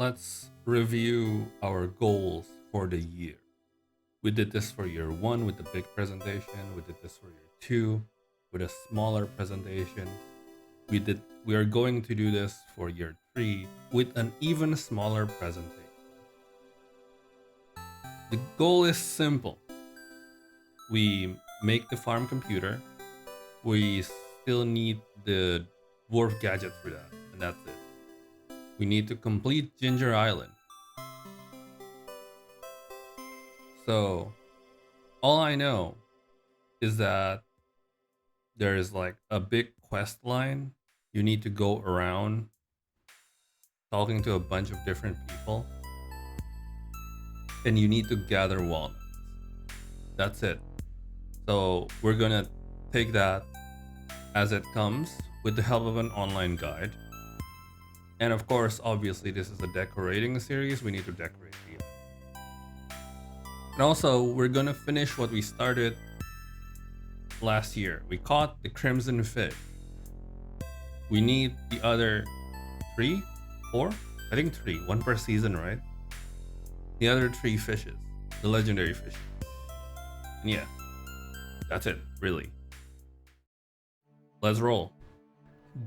let's review our goals for the year. We did this for year one with the big presentation. We did this for year two with a smaller presentation. We are going to do this for year three with an even smaller presentation. The goal is simple. We make the farm computer. We still need the dwarf gadget for that, and that's it. We need to complete Ginger Island. So, all I know is that there is like a big quest line. You need to go around talking to a bunch of different people, and you need to gather walnuts. That's it. So, we're gonna take that as it comes with the help of an online guide. And of course, obviously, this is a decorating series. We need to decorate the island. And also, we're gonna finish what we started last year. We caught the crimson fish. We need the other three, four? I think three, one per season, right? The other three fishes, the legendary fishes. And yeah, that's it, really. Let's roll.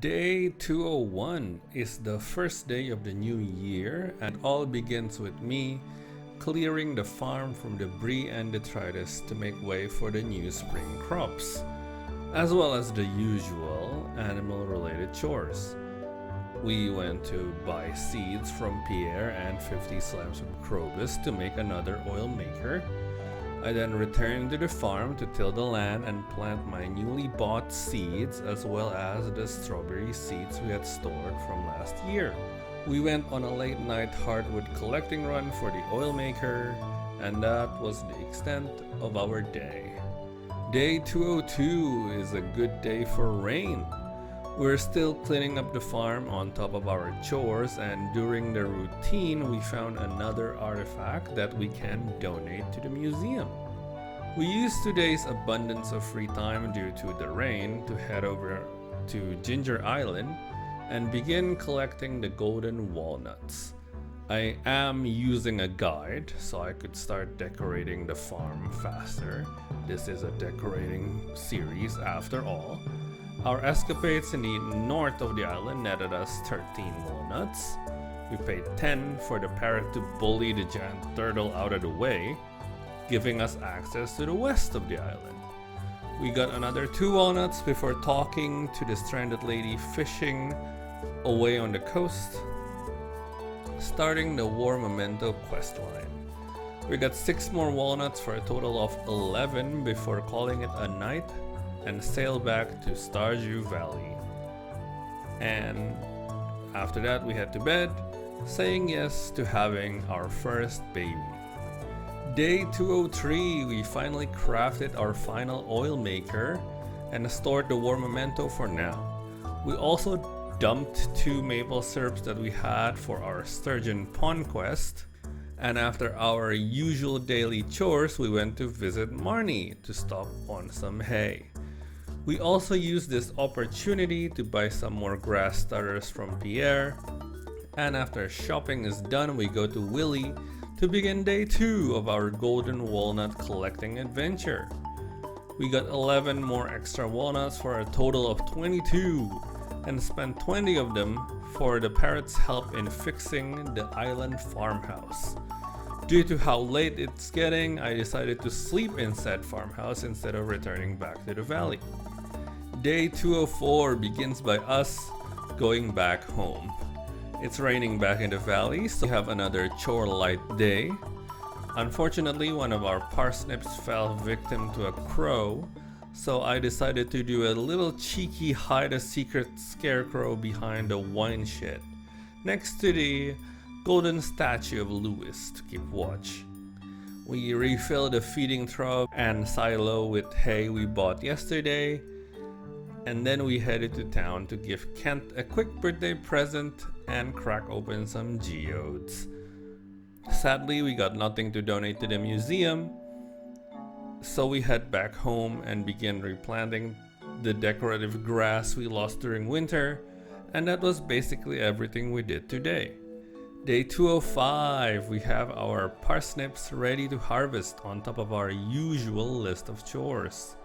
Day 201 is the first day of the new year, and all begins with me clearing the farm from debris and detritus to make way for the new spring crops, as well as the usual animal-related chores. We went to buy seeds from Pierre and 50 slabs from Krobus to make another oil maker. I then returned to the farm to till the land and plant my newly bought seeds as well as the strawberry seeds we had stored from last year. We went on a late night hardwood collecting run for the oil maker, and that was the extent of our day. Day 202 is a good day for rain. We're still cleaning up the farm on top of our chores, and during the routine we found another artifact that we can donate to the museum. We used today's abundance of free time due to the rain to head over to Ginger Island and begin collecting the golden walnuts. I am using a guide so I could start decorating the farm faster. This is a decorating series after all. Our escapades in the north of the island netted us 13 walnuts. We paid 10 for the parrot to bully the giant turtle out of the way, giving us access to the west of the island. We got another 2 walnuts before talking to the stranded lady fishing away on the coast, starting the War Memento questline. We got 6 more walnuts for a total of 11 before calling it a night and sail back to Stardew Valley. And after that we head to bed, saying yes to having our first baby. Day 203, we finally crafted our final oil maker and stored the War Memento for now. We also dumped 2 maple syrups that we had for our sturgeon pond quest, and after our usual daily chores we went to visit Marnie to stop on some hay. We also used this opportunity to buy some more grass starters from Pierre, and after shopping is done we go to Willie to begin day 2 of our golden walnut collecting adventure. We got 11 more extra walnuts for a total of 22 and spent 20 of them for the parrot's help in fixing the island farmhouse. Due to how late it's getting, I decided to sleep in said farmhouse instead of returning back to the valley. Day 204 begins by us going back home. It's raining back in the valley, so we have another chore light day. Unfortunately, one of our parsnips fell victim to a crow, so I decided to do a little cheeky hide a secret scarecrow behind the wine shed, next to the golden statue of Lewis to keep watch. We refilled the feeding trough and silo with hay we bought yesterday, and then we headed to town to give Kent a quick birthday present and crack open some geodes. Sadly, we got nothing to donate to the museum, so we head back home and begin replanting the decorative grass we lost during winter, and that was basically everything we did today. Day 205, we have our parsnips ready to harvest on top of our usual list of chores.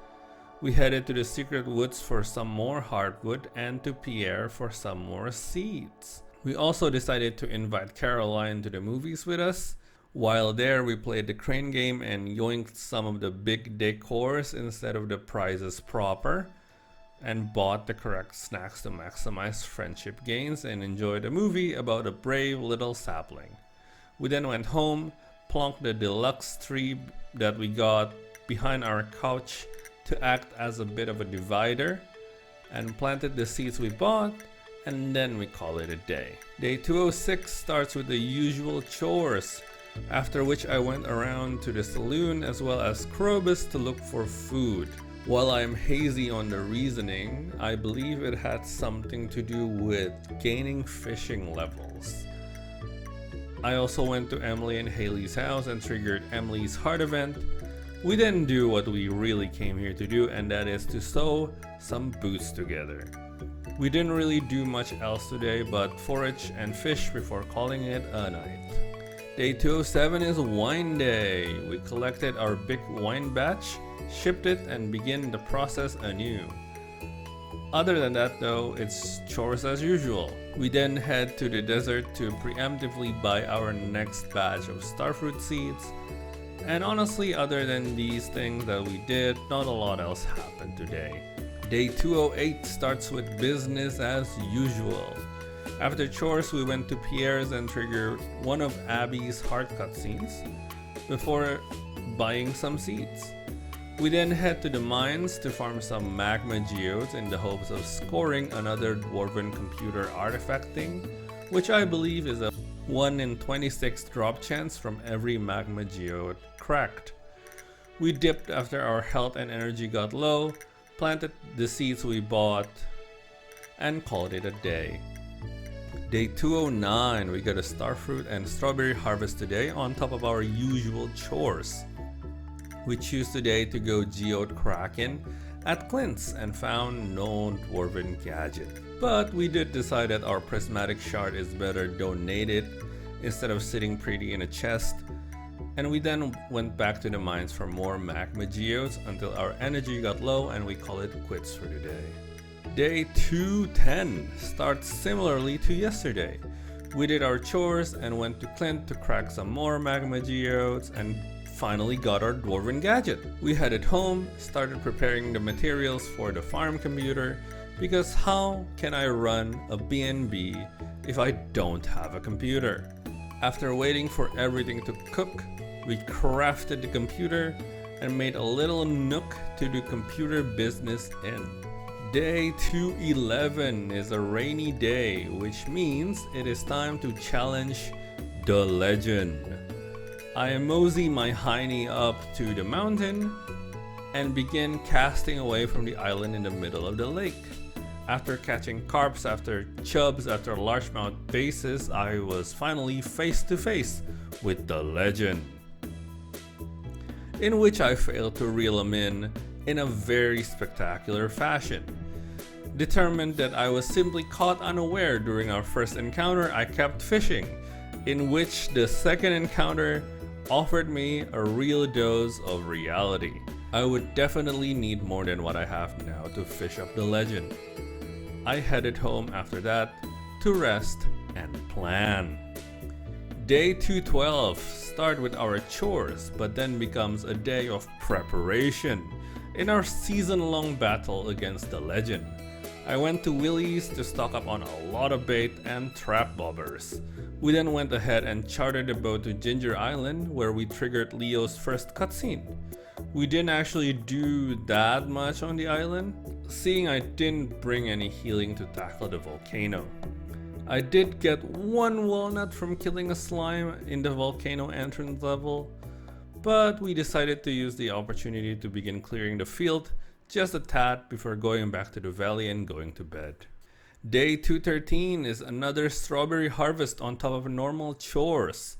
We headed to the secret woods for some more hardwood and to Pierre for some more seeds. We also decided to invite Caroline to the movies with us. While there, we played the crane game and yoinked some of the big decors instead of the prizes proper, and bought the correct snacks to maximize friendship gains and enjoyed a movie about a brave little sapling. We then went home, plonked the deluxe tree that we got behind our couch to act as a bit of a divider, and planted the seeds we bought, and then we call it a day. Day 206 starts with the usual chores, after which I went around to the saloon as well as Krobus to look for food. While I'm hazy on the reasoning, I believe it had something to do with gaining fishing levels. I also went to Emily and Haley's house and triggered Emily's heart event. We then do what we really came here to do, and that is to sew some boots together. We didn't really do much else today but forage and fish before calling it a night. Day 207 is wine day. We collected our big wine batch, shipped it, and begin the process anew. Other than that though, it's chores as usual. We then head to the desert to preemptively buy our next batch of starfruit seeds. And honestly, other than these things that we did, not a lot else happened today. Day 208 starts with business as usual. After chores, we went to Pierre's and triggered one of Abby's heart cutscenes before buying some seeds. We then head to the mines to farm some magma geodes in the hopes of scoring another dwarven computer artifact thing, which I believe is a 1 in 26 drop chance from every magma geode cracked. We dipped after our health and energy got low, planted the seeds we bought, and called it a day. Day 209, we got a starfruit and strawberry harvest today on top of our usual chores. We choose today to go geode cracking at Clint's and found no dwarven gadget. But we did decide that our prismatic shard is better donated instead of sitting pretty in a chest, and we then went back to the mines for more magma geodes until our energy got low and we call it quits for today. Day 210 starts similarly to yesterday. We did our chores and went to Clint to crack some more magma geodes and finally got our dwarven gadget. We headed home, started preparing the materials for the farm computer, because how can I run a BNB if I don't have a computer? After waiting for everything to cook, we crafted the computer and made a little nook to do computer business in. Day 211 is a rainy day, which means it is time to challenge the legend. I mosey my hiney up to the mountain and begin casting away from the island in the middle of the lake. After catching carps after chubs after largemouth bases, I was finally face to face with the legend, in which I failed to reel him in a very spectacular fashion. Determined that I was simply caught unaware during our first encounter, I kept fishing, in which the second encounter offered me a real dose of reality. I would definitely need more than what I have now to fish up the legend. I headed home after that to rest and plan. Day 212 starts with our chores, but then becomes a day of preparation in our season-long battle against the legend. I went to Willie's to stock up on a lot of bait and trap bobbers. We then went ahead and chartered a boat to Ginger Island, where we triggered Leo's first cutscene. We didn't actually do that much on the island, seeing I didn't bring any healing to tackle the volcano. I did get one walnut from killing a slime in the volcano entrance level, but we decided to use the opportunity to begin clearing the field just a tad before going back to the valley and going to bed. Day 213 is another strawberry harvest on top of normal chores.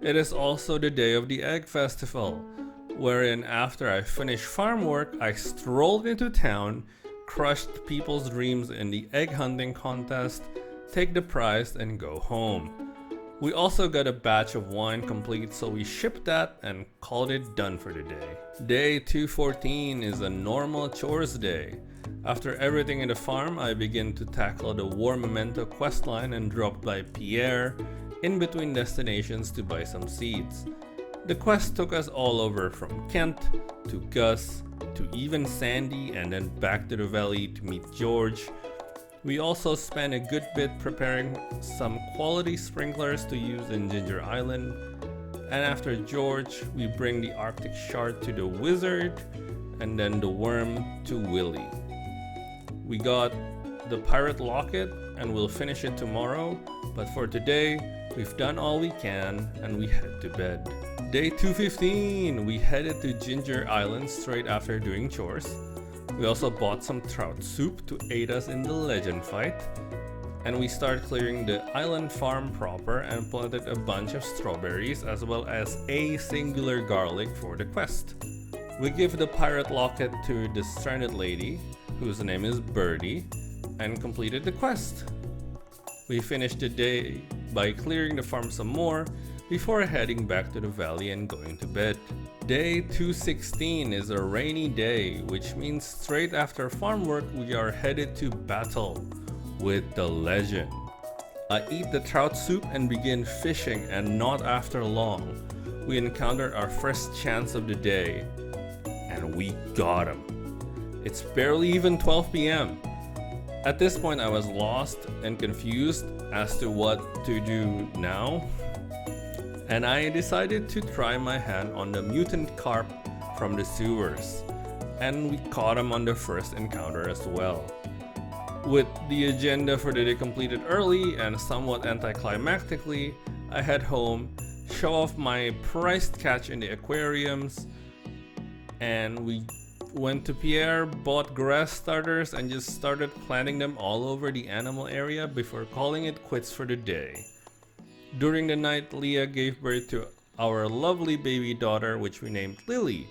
It is also the day of the egg festival, wherein after I finished farm work, I strolled into town, crushed people's dreams in the egg hunting contest, take the prize and go home. We also got a batch of wine complete, so we shipped that and called it done for the day. Day 214 is a normal chores day. After everything in the farm, I begin to tackle the War Memento questline and dropped by Pierre in between destinations to buy some seeds. The quest took us all over from Kent to Gus to even Sandy and then back to the valley to meet George. We also spent a good bit preparing some quality sprinklers to use in Ginger Island. And after George, we bring the Arctic Shard to the Wizard and then the Worm to Willy. We got the Pirate Locket and we'll finish it tomorrow, but for today, we've done all we can and we head to bed. Day 215, we headed to Ginger Island straight after doing chores. We also bought some trout soup to aid us in the legend fight. And we started clearing the island farm proper and planted a bunch of strawberries as well as a singular garlic for the quest. We give the pirate locket to the stranded lady, whose name is Birdie, and completed the quest. We finished the day by clearing the farm some more before heading back to the valley and going to bed. Day 216 is a rainy day, which means straight after farm work we are headed to battle with the legend. I eat the trout soup and begin fishing, and not after long, we encountered our first chance of the day, and we got him. It's barely even 12 p.m. At this point I was lost and confused as to what to do now, and I decided to try my hand on the mutant carp from the sewers, and we caught him on the first encounter as well. With the agenda for the day completed early and somewhat anticlimactically, I head home, show off my prized catch in the aquariums, and we went to Pierre, bought grass starters, and just started planting them all over the animal area before calling it quits for the day. During the night, Leah gave birth to our lovely baby daughter, which we named Lily.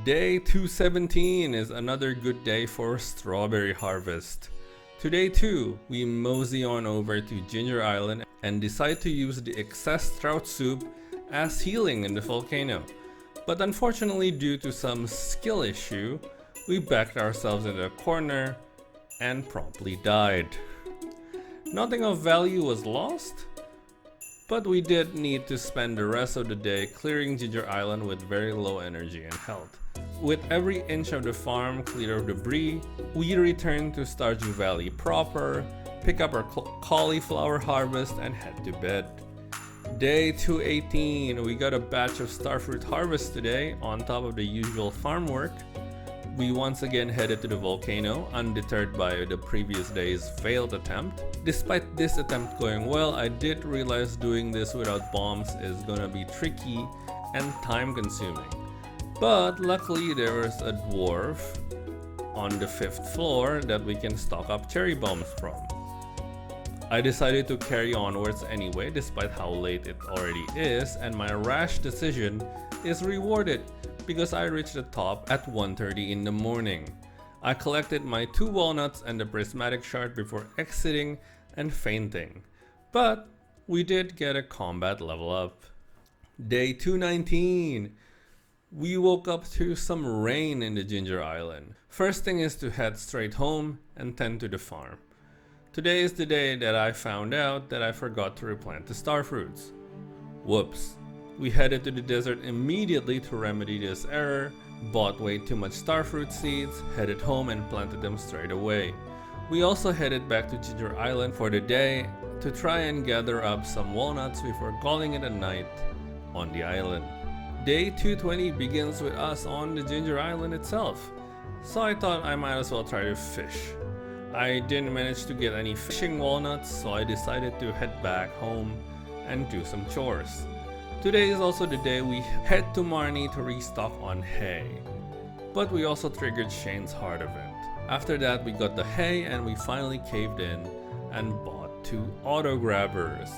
Day 217 is another good day for strawberry harvest. Today too, we mosey on over to Ginger Island and decide to use the excess trout soup as healing in the volcano. But unfortunately, due to some skill issue, we backed ourselves into a corner and promptly died. Nothing of value was lost, but we did need to spend the rest of the day clearing Ginger Island with very low energy and health. With every inch of the farm clear of debris, we return to Stardew Valley proper, pick up our cauliflower harvest, and head to bed. Day 218, we got a batch of starfruit harvest today on top of the usual farm work. We once again headed to the volcano, undeterred by the previous day's failed attempt. Despite this attempt going well, I did realize doing this without bombs is gonna be tricky and time consuming. But luckily there was a dwarf on the 5th floor that we can stock up cherry bombs from. I decided to carry onwards anyway despite how late it already is, and my rash decision is rewarded because I reached the top at 1:30 in the morning. I collected my 2 walnuts and the prismatic shard before exiting and fainting, but we did get a combat level up. Day 219. We woke up to some rain in the Ginger Island. First thing is to head straight home and tend to the farm. Today is the day that I found out that I forgot to replant the starfruits. Whoops. We headed to the desert immediately to remedy this error, bought way too much starfruit seeds, headed home and planted them straight away. We also headed back to Ginger Island for the day to try and gather up some walnuts before calling it a night on the island. Day 220 begins with us on the Ginger Island itself, so I thought I might as well try to fish. I didn't manage to get any fishing walnuts, so I decided to head back home and do some chores. Today is also the day we head to Marnie to restock on hay, but we also triggered Shane's heart event. After that we got the hay and we finally caved in and bought 2 auto grabbers.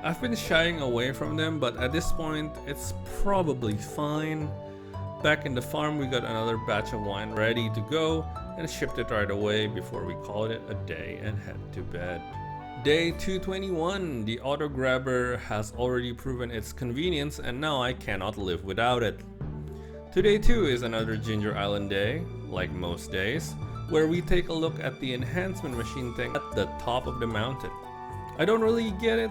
I've been shying away from them, but at this point it's probably fine. Back in the farm we got another batch of wine ready to go and shipped it right away before we called it a day and head to bed. Day 221, the auto grabber has already proven its convenience and now I cannot live without it. Today too is another Ginger Island day, like most days, where we take a look at the enhancement machine thing at the top of the mountain. I don't really get it,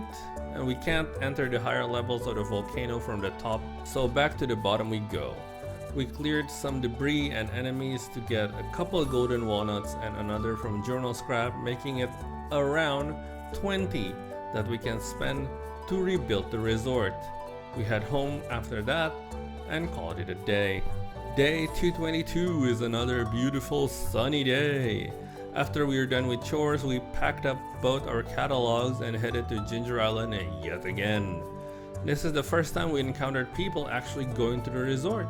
and we can't enter the higher levels of the volcano from the top, so back to the bottom we go. We cleared some debris and enemies to get a couple of golden walnuts and another from journal scrap, making it around 20 that we can spend to rebuild the resort. We head home after that and called it a day. Day 222 is another beautiful sunny day. After we were done with chores, we packed up both our catalogs and headed to Ginger Island yet again. This is the first time we encountered people actually going to the resort,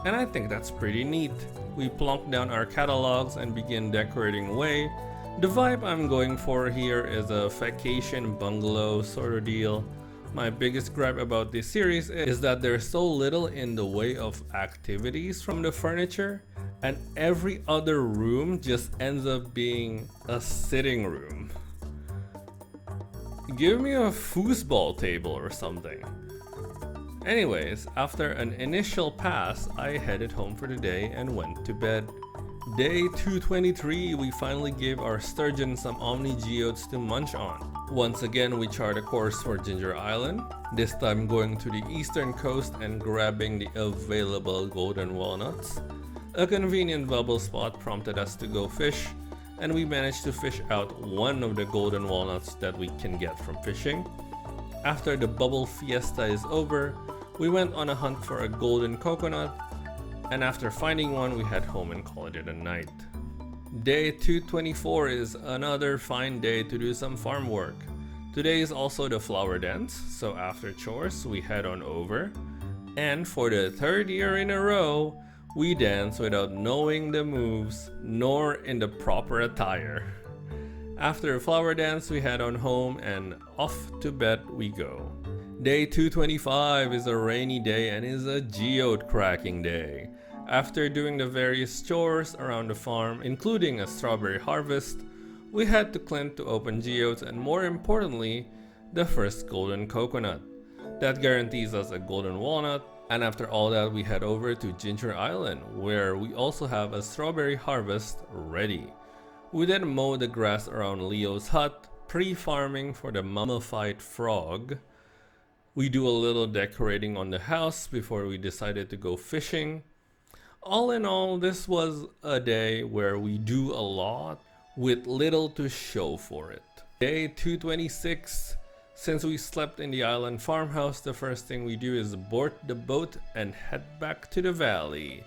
and I think that's pretty neat. We plonked down our catalogs and began decorating away. The vibe I'm going for here is a vacation bungalow sort of deal. My biggest gripe about this series is that there's so little in the way of activities from the furniture, and every other room just ends up being a sitting room. Give me a foosball table or something. Anyways, after an initial pass, I headed home for the day and went to bed. Day 223, we finally gave our sturgeon some omni geodes to munch on. Once again, we chart a course for Ginger Island, this time going to the eastern coast and grabbing the available golden walnuts. A convenient bubble spot prompted us to go fish, and we managed to fish out one of the golden walnuts that we can get from fishing. After the bubble fiesta is over, we went on a hunt for a golden coconut, and after finding one, we head home and called it a night. Day 224 is another fine day to do some farm work. Today is also the flower dance, so after chores, we head on over. And for the third year in a row, we dance without knowing the moves, nor in the proper attire. After flower dance, we head on home and off to bed we go. Day 225 is a rainy day and is a geode cracking day. After doing the various chores around the farm, including a strawberry harvest, we head to Clint to open geodes and, more importantly, the first golden coconut. That guarantees us a golden walnut, and after all that we head over to Ginger Island, where we also have a strawberry harvest ready. We then mow the grass around Leo's hut, pre-farming for the mummified frog. We do a little decorating on the house before we decided to go fishing. All in all, this was a day where we do a lot with little to show for it. Day 226. Since we slept in the island farmhouse, the first thing we do is board the boat and head back to the valley.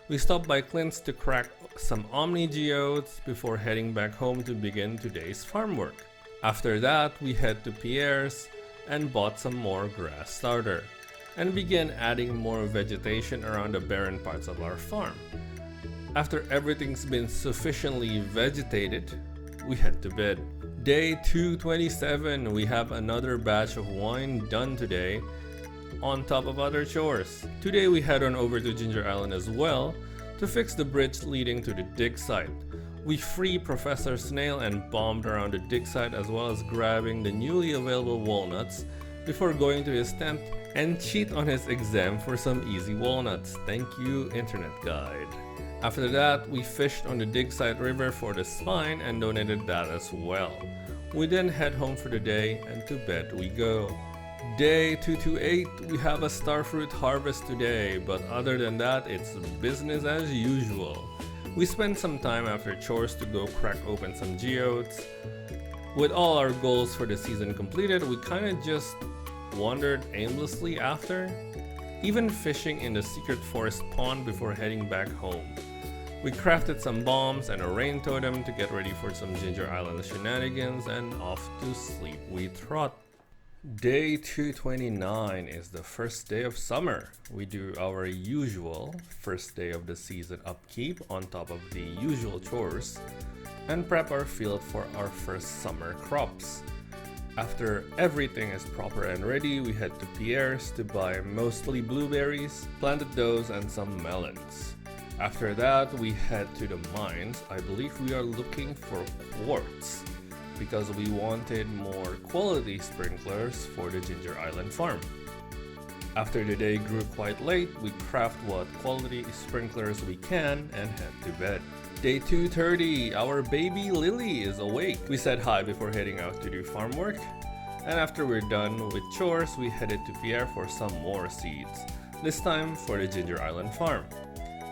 We stop by Clint's to crack some omni geodes before heading back home to begin today's farm work. After that, we head to Pierre's and bought some more grass starter, and began adding more vegetation around the barren parts of our farm. After everything's been sufficiently vegetated, we head to bed. Day 227, we have another batch of wine done today, on top of other chores. Today we head on over to Ginger Island as well to fix the bridge leading to the dig site. We free Professor Snail and bombed around the dig site, as well as grabbing the newly available walnuts before going to his tent and cheat on his exam for some easy walnuts. Thank you, internet guide. After that, we fished on the dig site river for the spine and donated that as well. We then head home for the day and to bed we go. Day 228, we have a starfruit harvest today, but other than that, it's business as usual. We spent some time after chores to go crack open some geodes. With all our goals for the season completed, we kinda just wandered aimlessly after, even fishing in the secret forest pond before heading back home. We crafted some bombs and a rain totem to get ready for some Ginger Island shenanigans, and off to sleep we trot. Day 229 is the first day of summer. We do our usual first day of the season upkeep on top of the usual chores and prep our field for our first summer crops. After everything is proper and ready, we head to Pierre's to buy mostly blueberries, planted those, and some melons. After that, we head to the mines. I believe we are looking for quartz. because we wanted more quality sprinklers for the Ginger Island farm. After the day grew quite late, we craft what quality sprinklers we can and head to bed. Day 2:30, our baby Lily is awake. We said hi before heading out to do farm work, and after we're done with chores, we headed to Pierre for some more seeds, this time for the Ginger Island farm.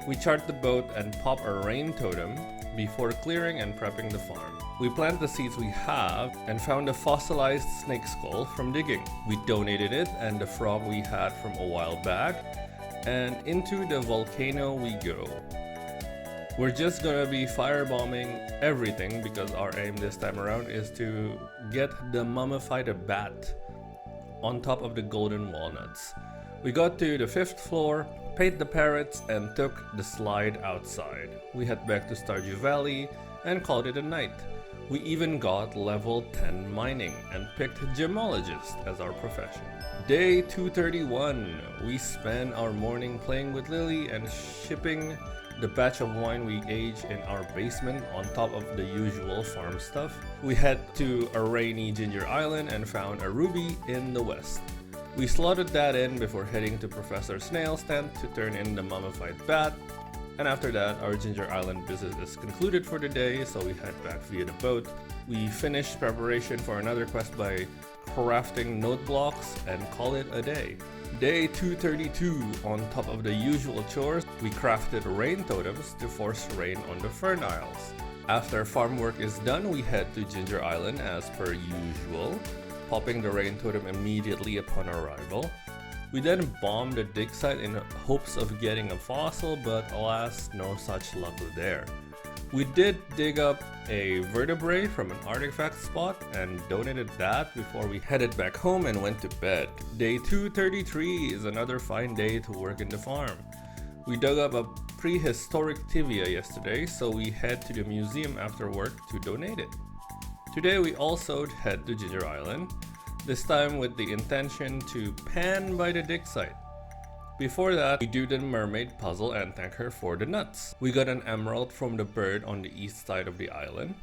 We chart the boat and pop a rain totem before clearing and prepping the farm. We plant the seeds we have and found a fossilized snake skull from digging. We donated it and the frog we had from a while back, and into the volcano we go. We're just gonna be firebombing everything because our aim this time around is to get the mummified bat on top of the golden walnuts. We got to the 5th floor, paid the parrots, and took the slide outside. We head back to Stardew Valley and called it a night. We even got level 10 mining and picked gemologist as our profession. Day 231, we spent our morning playing with Lily and shipping the batch of wine we aged in our basement on top of the usual farm stuff. We head to a rainy Ginger Island and found a ruby in the west. We slotted that in before heading to Professor Snail's tent to turn in the mummified bat, and after that our Ginger Island visit is concluded for the day, so we head back via the boat. We finished preparation for another quest by crafting note blocks and call it a day. Day 232, on top of the usual chores, we crafted rain totems to force rain on the fern isles. After farm work is done, we head to Ginger Island as per usual, popping the rain totem immediately upon arrival. We then bombed the dig site in hopes of getting a fossil, but alas, no such luck there. We did dig up a vertebrae from an artifact spot and donated that before we headed back home and went to bed. Day 233 is another fine day to work in the farm. We dug up a prehistoric tibia yesterday, so we head to the museum after work to donate it. Today we also head to Ginger Island, this time with the intention to pan by the dig site. Before that, we do the mermaid puzzle and thank her for the nuts. We got an emerald from the bird on the east side of the island.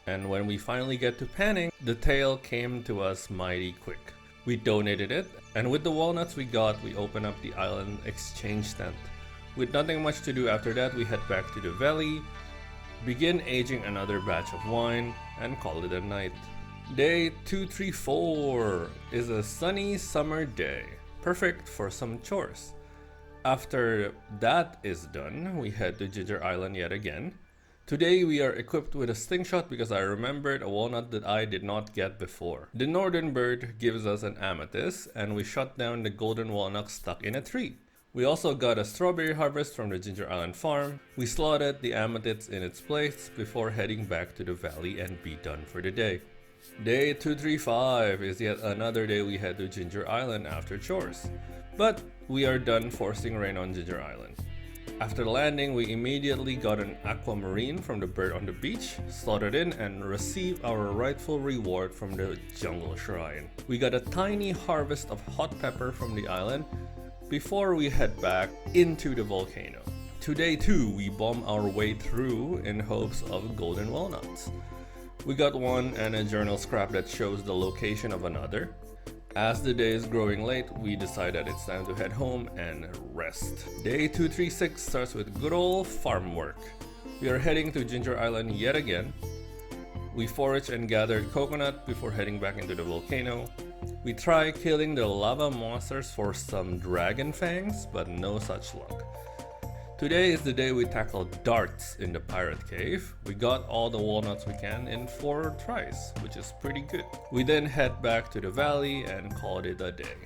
And when we finally get to panning, the tail came to us mighty quick. We donated it, and with the walnuts we got, we opened up the island exchange tent. With nothing much to do after that, we head back to the valley, begin aging another batch of wine, and call it a night. Day 234 is a sunny summer day, perfect for some chores. After that is done, we head to Ginger Island yet again. Today we are equipped with a slingshot because I remembered a walnut that I did not get before. The northern bird gives us an amethyst, and we shot down the golden walnut stuck in a tree. We also got a strawberry harvest from the Ginger Island farm. We slotted the amethyst in its place before heading back to the valley and be done for the day. Day 235 is yet another day we head to Ginger Island after chores. But we are done forcing rain on Ginger Island. After landing, we immediately got an aquamarine from the bird on the beach, slotted in, and received our rightful reward from the jungle shrine. We got a tiny harvest of hot pepper from the island before we head back into the volcano. Today too, we bomb our way through in hopes of golden walnuts. We got one and a journal scrap that shows the location of another. As the day is growing late, we decide that it's time to head home and rest. Day 236 starts with good old farm work. We are heading to Ginger Island yet again. We foraged and gathered coconut before heading back into the volcano. We try killing the lava monsters for some dragon fangs, but no such luck. Today is the day we tackle darts in the pirate cave. We got all the walnuts we can in 4 tries, which is pretty good. We then head back to the valley and called it a day.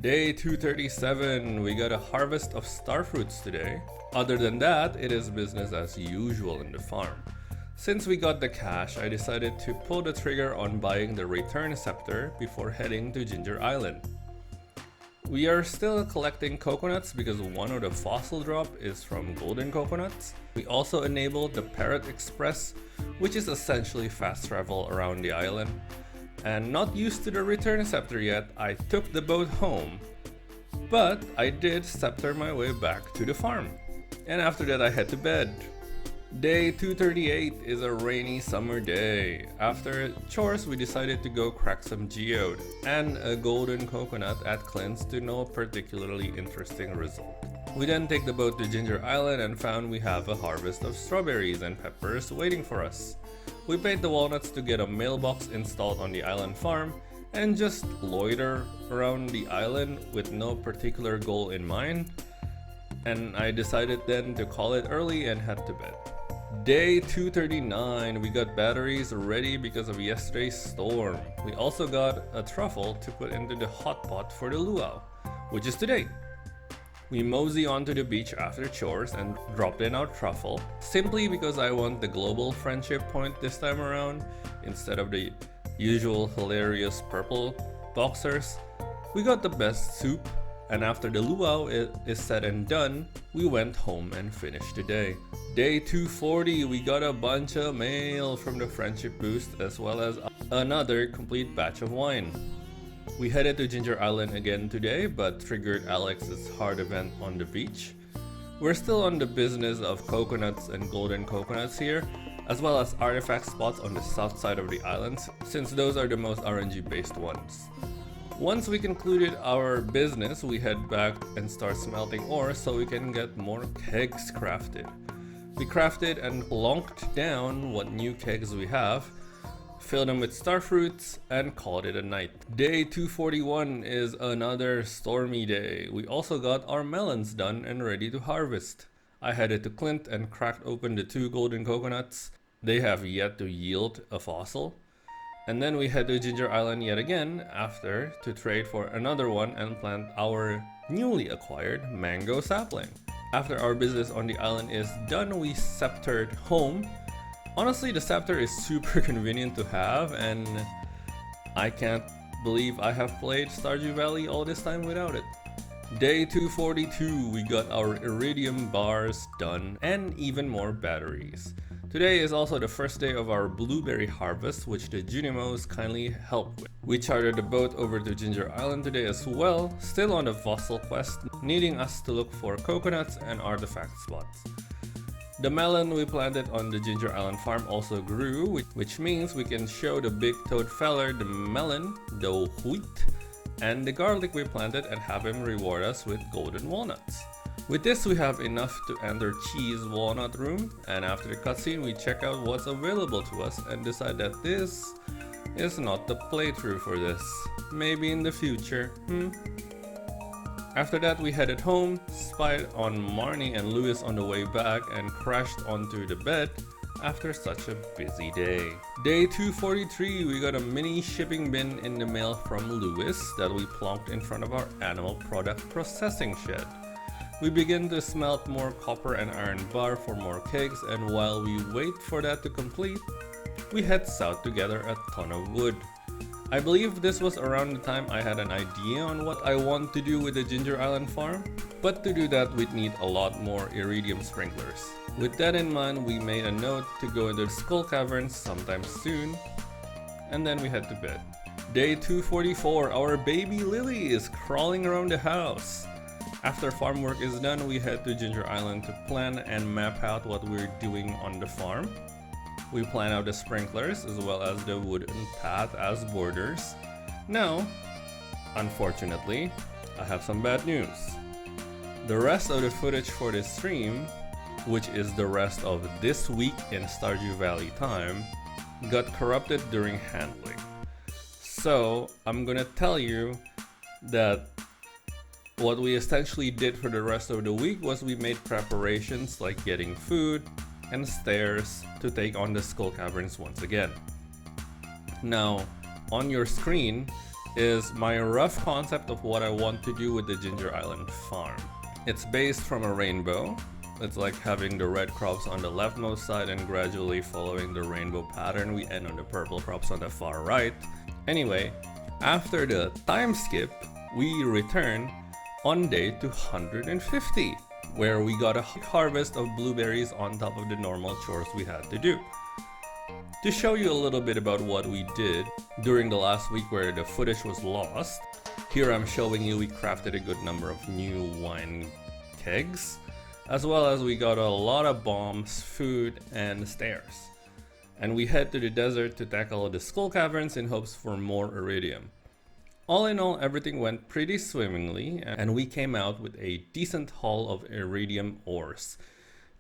Day 237, we got a harvest of starfruits today. Other than that, it is business as usual in the farm. Since we got the cash, I decided to pull the trigger on buying the return scepter before heading to Ginger Island. We are still collecting coconuts because one of the fossil drop is from golden coconuts. We also enabled the Parrot Express, which is essentially fast travel around the island. And not used to the return scepter yet, I took the boat home. But I did scepter my way back to the farm. And after that I head to bed. Day 238 is a rainy summer day. After chores, we decided to go crack some geode and a golden coconut at Clint's to no particularly interesting result. We then take the boat to Ginger Island and found we have a harvest of strawberries and peppers waiting for us. We paid the walnuts to get a mailbox installed on the island farm and just loiter around the island with no particular goal in mind. And I decided then to call it early and head to bed. Day 239, we got batteries ready because of yesterday's storm. We also got a truffle to put into the hot pot for the luau, which is today. We mosey onto the beach after chores and dropped in our truffle, simply because I want the global friendship point this time around instead of the usual hilarious purple boxers. We got the best soup, and after the luau is said and done, we went home and finished the day. Day 240, we got a bunch of mail from the friendship boost as well as another complete batch of wine. We headed to Ginger Island again today, but triggered Alex's hard event on the beach. We're still on the business of coconuts and golden coconuts here, as well as artifact spots on the south side of the islands, since those are the most RNG based ones. Once we concluded our business, we head back and start smelting ore so we can get more kegs crafted. We crafted and plonked down what new kegs we have, filled them with starfruits, and called it a night. Day 241 is another stormy day. We also got our melons done and ready to harvest. I headed to Clint and cracked open the 2 golden coconuts. They have yet to yield a fossil. And then we head to Ginger Island yet again after to trade for another one and plant our newly acquired mango sapling. After our business on the island is done, we sceptered home. Honestly, the scepter is super convenient to have, and I can't believe I have played Stardew Valley all this time without it. Day 242, we got our iridium bars done and even more batteries. Today is also the first day of our blueberry harvest, which the Junimos kindly helped with. We chartered the boat over to Ginger Island today as well, still on the fossil quest, needing us to look for coconuts and artifact spots. The melon we planted on the Ginger Island farm also grew, which means we can show the big toad feller the melon, the wheat, and the garlic we planted and have him reward us with golden walnuts. With this, we have enough to enter Cheese Walnut Room, and after the cutscene, we check out what's available to us and decide that this is not the playthrough for this. Maybe in the future, After that, we headed home, spied on Marnie and Lewis on the way back, and crashed onto the bed after such a busy day. Day 243, we got a mini shipping bin in the mail from Lewis that we plonked in front of our animal product processing shed. We begin to smelt more copper and iron bar for more kegs, and while we wait for that to complete, we head south to gather a ton of wood. I believe this was around the time I had an idea on what I want to do with the Ginger Island farm, but to do that we'd need a lot more iridium sprinklers. With that in mind, we made a note to go into the Skull Caverns sometime soon, and then we head to bed. Day 244, our baby Lily is crawling around the house. After farm work is done, we head to Ginger Island to plan and map out what we're doing on the farm. We plan out the sprinklers as well as the wooden path as borders. Now, unfortunately, I have some bad news. The rest of the footage for this stream, which is the rest of this week in Stardew Valley time, got corrupted during handling. So, I'm gonna tell you that what we essentially did for the rest of the week was we made preparations like getting food and stairs to take on the Skull Caverns once again. Now, on your screen is my rough concept of what I want to do with the Ginger Island farm. It's based from a rainbow. It's like having the red crops on the leftmost side and gradually following the rainbow pattern, we end on the purple crops on the far right. Anyway, after the time skip, we return on day 250, where we got a harvest of blueberries on top of the normal chores we had to do. To show you a little bit about what we did during the last week where the footage was lost, here I'm showing you we crafted a good number of new wine kegs. as well as we got a lot of bombs, food, and stairs. And we head to the desert to tackle the skull caverns in hopes for more iridium. All in all, everything went pretty swimmingly, and we came out with a decent haul of iridium ores.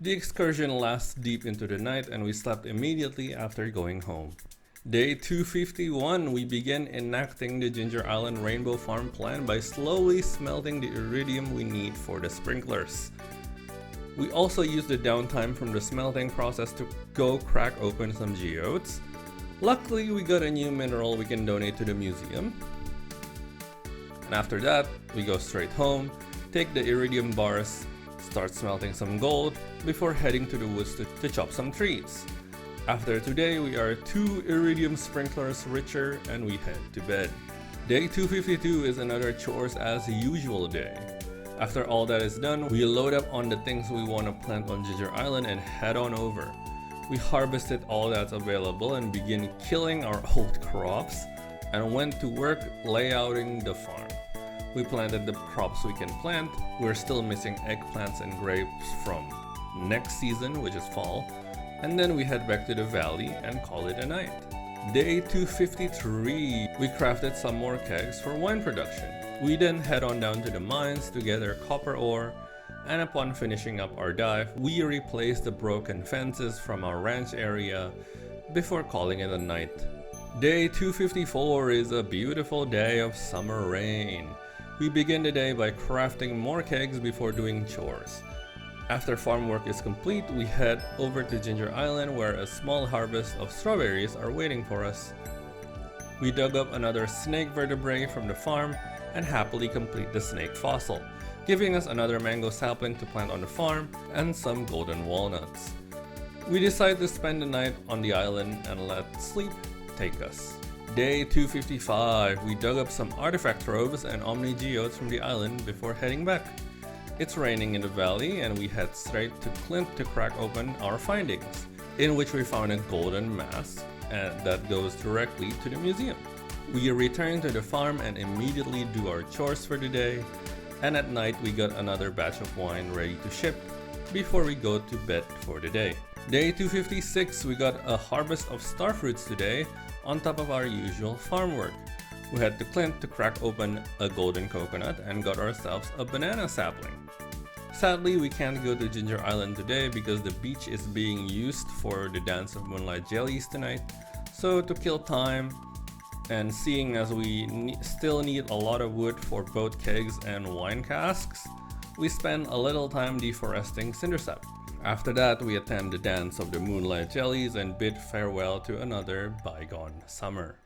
The excursion lasts deep into the night, and we slept immediately after going home. Day 251, we begin enacting the Ginger Island Rainbow Farm plan by slowly smelting the iridium we need for the sprinklers. We also use the downtime from the smelting process to go crack open some geodes. Luckily, we got a new mineral we can donate to the museum. And after that, we go straight home, take the iridium bars, start smelting some gold, before heading to the woods to chop some trees. After today, we are 2 iridium sprinklers richer and we head to bed. Day 252 is another chores as usual day. After all that is done, we load up on the things we want to plant on Ginger Island and head on over. We harvested all that's available and begin killing our old crops and went to work layouting the farm. We planted the crops we can plant. We're still missing eggplants and grapes from next season, which is fall. And then we head back to the valley and call it a night. Day 253, we crafted some more kegs for wine production. We then head on down to the mines to gather copper ore, and upon finishing up our dive, we replace the broken fences from our ranch area before calling it a night. Day 254 is a beautiful day of summer rain. We begin the day by crafting more kegs before doing chores. After farm work is complete, we head over to Ginger Island where a small harvest of strawberries are waiting for us. We dug up another snake vertebrae from the farm and happily complete the snake fossil, giving us another mango sapling to plant on the farm and some golden walnuts. We decide to spend the night on the island and let sleep take us. Day 255, we dug up some artifact troves and omni geodes from the island before heading back. It's raining in the valley and we head straight to Clint to crack open our findings, in which we found a golden mask that goes directly to the museum. We return to the farm and immediately do our chores for the day, and at night we got another batch of wine ready to ship before we go to bed for the day. Day 256, we got a harvest of starfruits today on top of our usual farm work. We head to Clint to crack open a golden coconut and got ourselves a banana sapling. Sadly, we can't go to Ginger Island today because the beach is being used for the Dance of Moonlight Jellies tonight. So to kill time, and seeing as we still need a lot of wood for both kegs and wine casks, we spend a little time deforesting Cindersap. After that, we attend the Dance of the Moonlight Jellies and bid farewell to another bygone summer.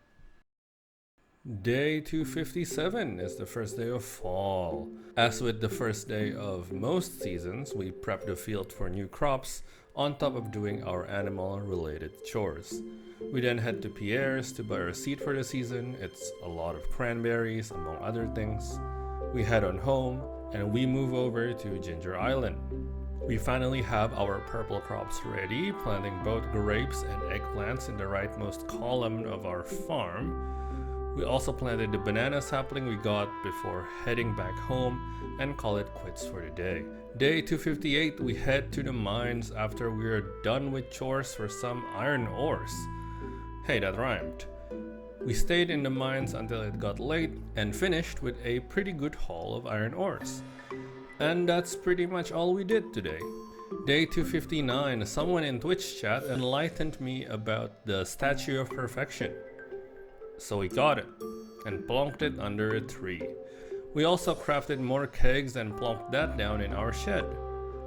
Day 257 is the first day of fall. As with the first day of most seasons, we prep the field for new crops on top of doing our animal-related chores. We then head to Pierre's to buy our seed for the season. It's a lot of cranberries, among other things. We head on home and we move over to Ginger Island. We finally have our purple crops ready, planting both grapes and eggplants in the rightmost column of our farm. We also planted the banana sapling we got before heading back home and call it quits for the day. Day 258, we head to the mines after we are done with chores for some iron ores. Hey, that rhymed. We stayed in the mines until it got late and finished with a pretty good haul of iron ores. And that's pretty much all we did today. Day 259, someone in Twitch chat enlightened me about the Statue of Perfection. So we got it and plonked it under a tree. We also crafted more kegs and plonked that down in our shed.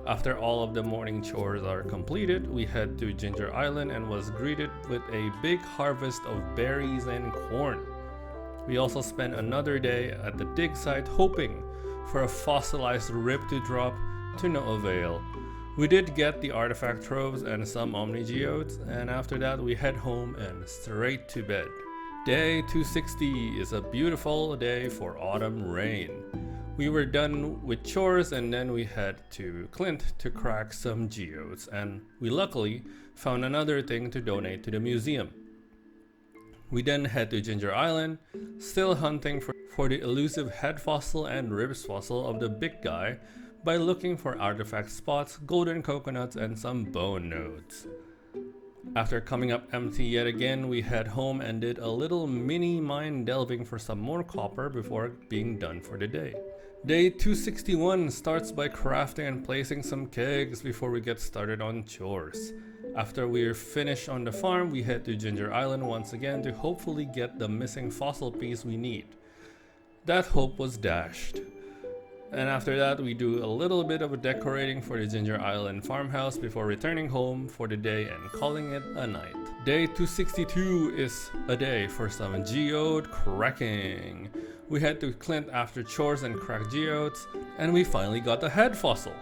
After all of the morning chores are completed, we head to Ginger Island and was greeted with a big harvest of berries and corn. We also spent another day at the dig site hoping for a fossilized rib to drop, to no avail. We did get the artifact troves and some omni geodes, and after that we head home and straight to bed. Day 260 is a beautiful day for autumn rain. We were done with chores and then we head to Clint to crack some geodes, and we luckily found another thing to donate to the museum. We then head to Ginger Island, still hunting for the elusive head fossil and ribs fossil of the big guy by looking for artifact spots, golden coconuts, and some bone nodes. After coming up empty yet again, we head home and did a little mini mine delving for some more copper before being done for the day. Day 261 starts by crafting and placing some kegs before we get started on chores. After we're finished on the farm, we head to Ginger Island once again to hopefully get the missing fossil piece we need. That hope was dashed. And after that, we do a little bit of a decorating for the Ginger Island farmhouse before returning home for the day and calling it a night. Day 262 is a day for some geode cracking. We head to Clint after chores and cracked geodes, and we finally got the head fossil.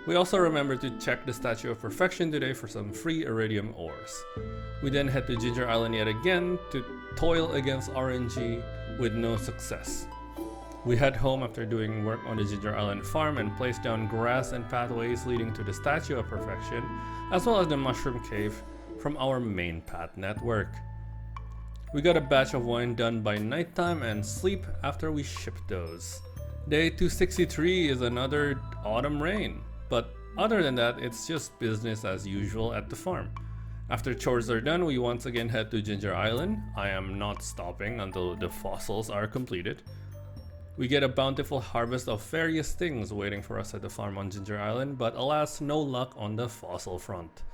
We also remember to check the Statue of Perfection today for some free iridium ores. We then head to Ginger Island yet again to toil against RNG with no success. We head home after doing work on the Ginger Island farm and place down grass and pathways leading to the Statue of Perfection, as well as the Mushroom Cave from our main path network. We got a batch of wine done by nighttime and sleep after we ship those. Day 263 is another autumn rain, but other than that, it's just business as usual at the farm. After chores are done, we once again head to Ginger Island. I am not stopping until the fossils are completed. We get a bountiful harvest of various things waiting for us at the farm on Ginger Island, but alas, no luck on the fossil front.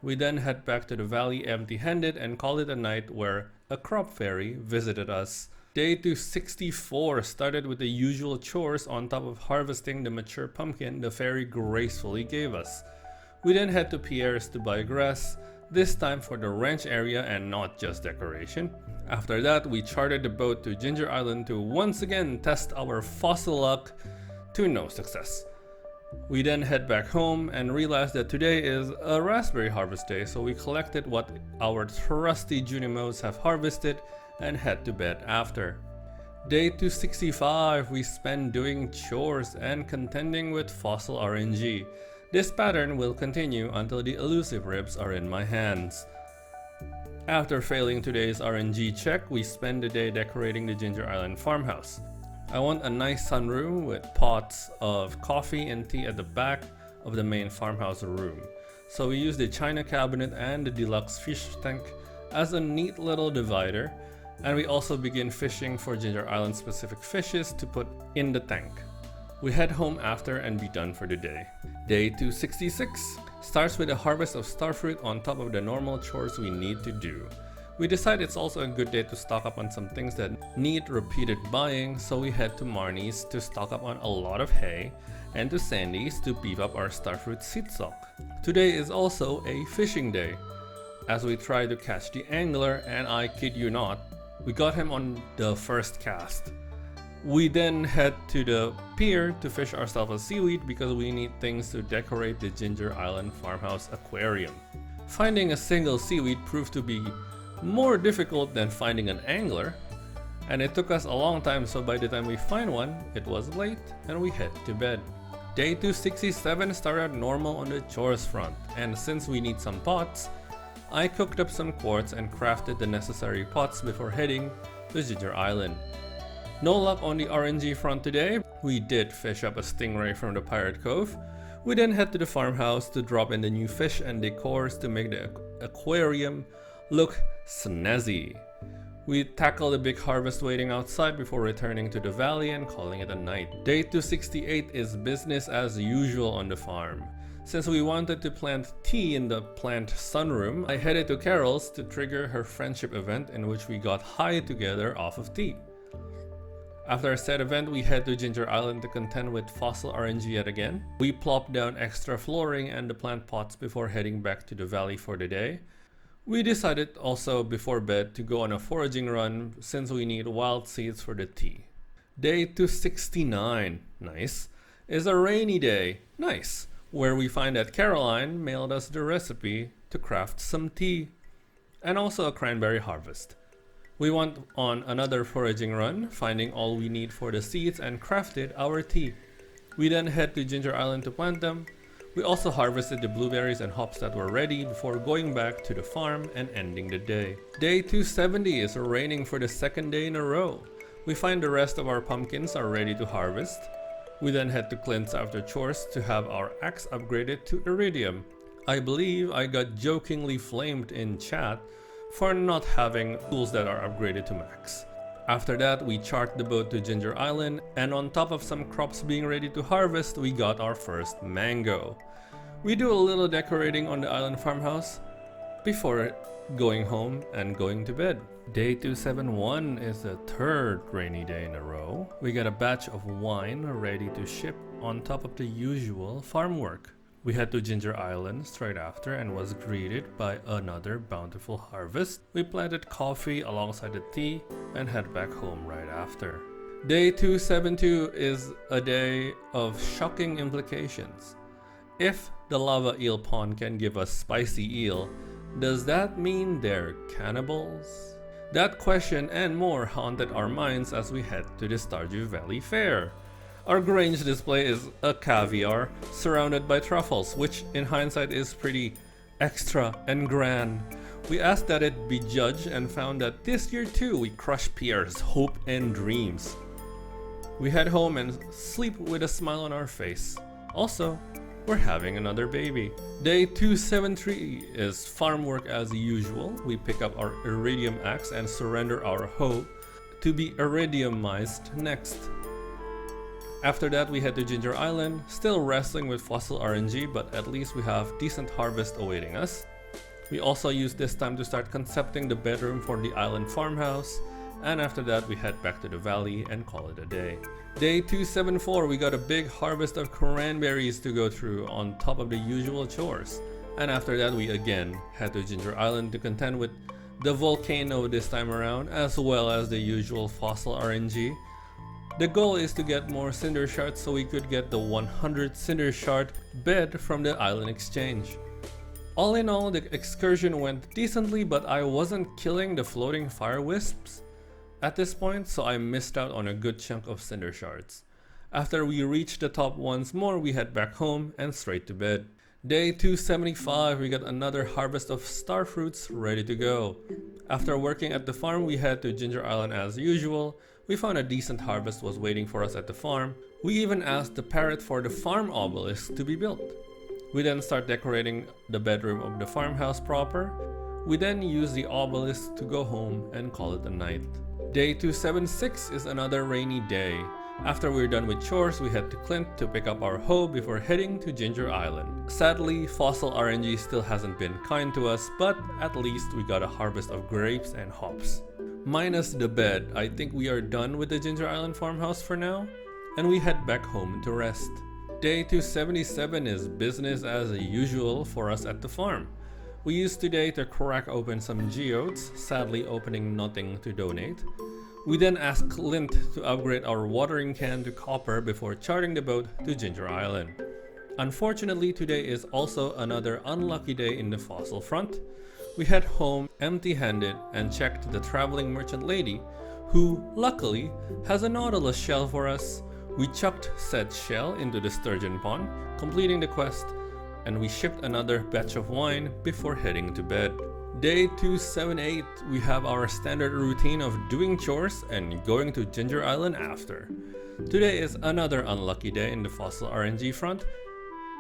We then head back to the valley empty-handed and call it a night where a crop fairy visited us. Day 264 started with the usual chores on top of harvesting the mature pumpkin the fairy gracefully gave us. We then head to Pierre's to buy grass, this time for the ranch area and not just decoration. After that, we chartered the boat to Ginger Island to once again test our fossil luck to no success. We then head back home and realized that today is a raspberry harvest day, so we collected what our trusty Junimos have harvested and head to bed after. Day 265 we spend doing chores and contending with fossil RNG. This pattern will continue until the elusive ribs are in my hands. After failing today's RNG check, we spend the day decorating the Ginger Island farmhouse. I want a nice sunroom with pots of coffee and tea at the back of the main farmhouse room. So we use the china cabinet and the deluxe fish tank as a neat little divider, and we also begin fishing for Ginger Island specific fishes to put in the tank. We head home after and be done for the day. Day 266 starts with a harvest of starfruit on top of the normal chores we need to do. We decide it's also a good day to stock up on some things that need repeated buying, so we head to Marnie's to stock up on a lot of hay and to Sandy's to beef up our starfruit seed stock. Today is also a fishing day, as we try to catch the angler, and I kid you not, we got him on the first cast. We then head to the pier to fish ourselves a seaweed because we need things to decorate the Ginger Island farmhouse aquarium. Finding a single seaweed proved to be more difficult than finding an angler, and it took us a long time, so by the time we find one, it was late and we head to bed. Day 267 started normal on the chores front, and since we need some pots, I cooked up some quartz and crafted the necessary pots before heading to Ginger Island. No luck on the RNG front today. We did fish up a stingray from the Pirate Cove. We then head to the farmhouse to drop in the new fish and decors to make the aquarium look snazzy. We tackle the big harvest waiting outside before returning to the valley and calling it a night. Day 268 is business as usual on the farm. Since we wanted to plant tea in the plant sunroom, I headed to Carol's to trigger her friendship event in which we got high together off of tea. After a said event, we head to Ginger Island to contend with fossil RNG yet again. We plop down extra flooring and the plant pots before heading back to the valley for the day. We decided also before bed to go on a foraging run since we need wild seeds for the tea. Day 269, nice, is a rainy day, nice, where we find that Caroline mailed us the recipe to craft some tea and also a cranberry harvest. We went on another foraging run, finding all we need for the seeds and crafted our tea. We then head to Ginger Island to plant them. We also harvested the blueberries and hops that were ready before going back to the farm and ending the day. Day 270 is raining for the second day in a row. We find the rest of our pumpkins are ready to harvest. We then head to Clint's after chores to have our axe upgraded to iridium. I believe I got jokingly flamed in chat for not having tools that are upgraded to max. After that, we chartered the boat to Ginger Island, and on top of some crops being ready to harvest, we got our first mango. We do a little decorating on the island farmhouse before going home and going to bed. Day 271 is the third rainy day in a row. We got a batch of wine ready to ship on top of the usual farm work. We head to Ginger Island straight after and was greeted by another bountiful harvest. We planted coffee alongside the tea and head back home right after. Day 272 is a day of shocking implications. If the lava eel pond can give us spicy eel, does that mean they're cannibals? That question and more haunted our minds as we head to the Stardew Valley Fair. Our Grange display is a caviar surrounded by truffles, which in hindsight is pretty extra and grand. We asked that it be judged and found that this year too we crushed Pierre's hope and dreams. We head home and sleep with a smile on our face. Also, we're having another baby. Day 273 is farm work as usual. We pick up our iridium axe and surrender our hoe to be iridiumized next. After that, we head to Ginger Island, still wrestling with fossil RNG, but at least we have decent harvest awaiting us. We also use this time to start concepting the bedroom for the island farmhouse, and after that we head back to the valley and call it a day. Day 274, we got a big harvest of cranberries to go through on top of the usual chores. And after that we again head to Ginger Island to contend with the volcano this time around, as well as the usual fossil RNG. The goal is to get more cinder shards so we could get the 100 cinder shard bed from the island exchange. All in all, the excursion went decently, but I wasn't killing the floating fire wisps at this point, so I missed out on a good chunk of cinder shards. After we reached the top once more, we head back home and straight to bed. Day 275, we got another harvest of star fruits ready to go. After working at the farm, we head to Ginger Island as usual. We found a decent harvest was waiting for us at the farm. We even asked the parrot for the farm obelisk to be built. We then start decorating the bedroom of the farmhouse proper. We then use the obelisk to go home and call it a night. Day 276 is another rainy day. After we're done with chores, we head to Clint to pick up our hoe before heading to Ginger Island. Sadly, fossil RNG still hasn't been kind to us, but at least we got a harvest of grapes and hops. Minus the bed, I think we are done with the Ginger Island farmhouse for now, and we head back home to rest. Day 277 is business as usual for us at the farm. We used today to crack open some geodes, sadly opening nothing to donate. We then asked Clint to upgrade our watering can to copper before charting the boat to Ginger Island. Unfortunately, today is also another unlucky day in the fossil front. We head home empty-handed and checked the traveling merchant lady, who luckily has a nautilus shell for us. We chucked said shell into the sturgeon pond, completing the quest, and we shipped another batch of wine before heading to bed. Day 278, we have our standard routine of doing chores and going to Ginger Island after. Today is another unlucky day in the fossil RNG front,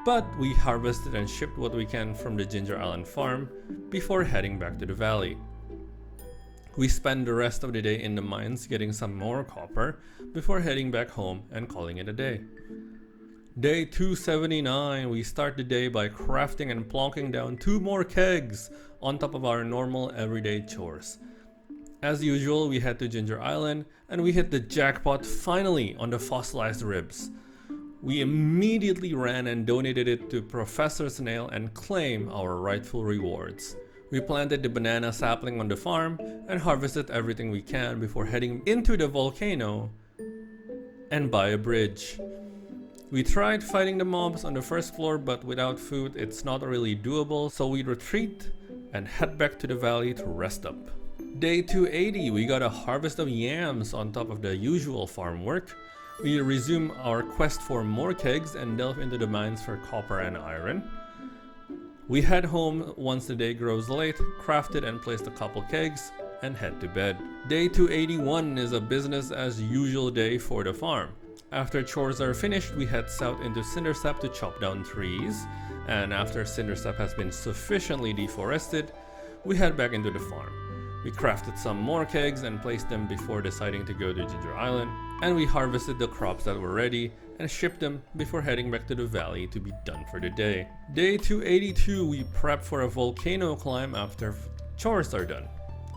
but we harvested and shipped what we can from the Ginger Island farm before heading back to the valley. We spend the rest of the day in the mines getting some more copper before heading back home and calling it a day. Day 279, we start the day by crafting and plonking down 2 more kegs on top of our normal everyday chores. As usual, we head to Ginger Island and we hit the jackpot finally on the fossilized ribs. We immediately ran and donated it to Professor Snail and claim our rightful rewards. We planted the banana sapling on the farm and harvested everything we can before heading into the volcano and buy a bridge. We tried fighting the mobs on the first floor, but without food it's not really doable, so we retreat and head back to the valley to rest up. Day 280, we got a harvest of yams on top of the usual farm work. We resume our quest for more kegs and delve into the mines for copper and iron. We head home once the day grows late, crafted and placed a couple kegs, and head to bed. Day 281 is a business as usual day for the farm. After chores are finished, we head south into Cindersap to chop down trees, and after Cindersap has been sufficiently deforested, we head back into the farm. We crafted some more kegs and placed them before deciding to go to Ginger Island, and we harvested the crops that were ready and shipped them before heading back to the valley to be done for the day. Day 282, we prep for a volcano climb after chores are done.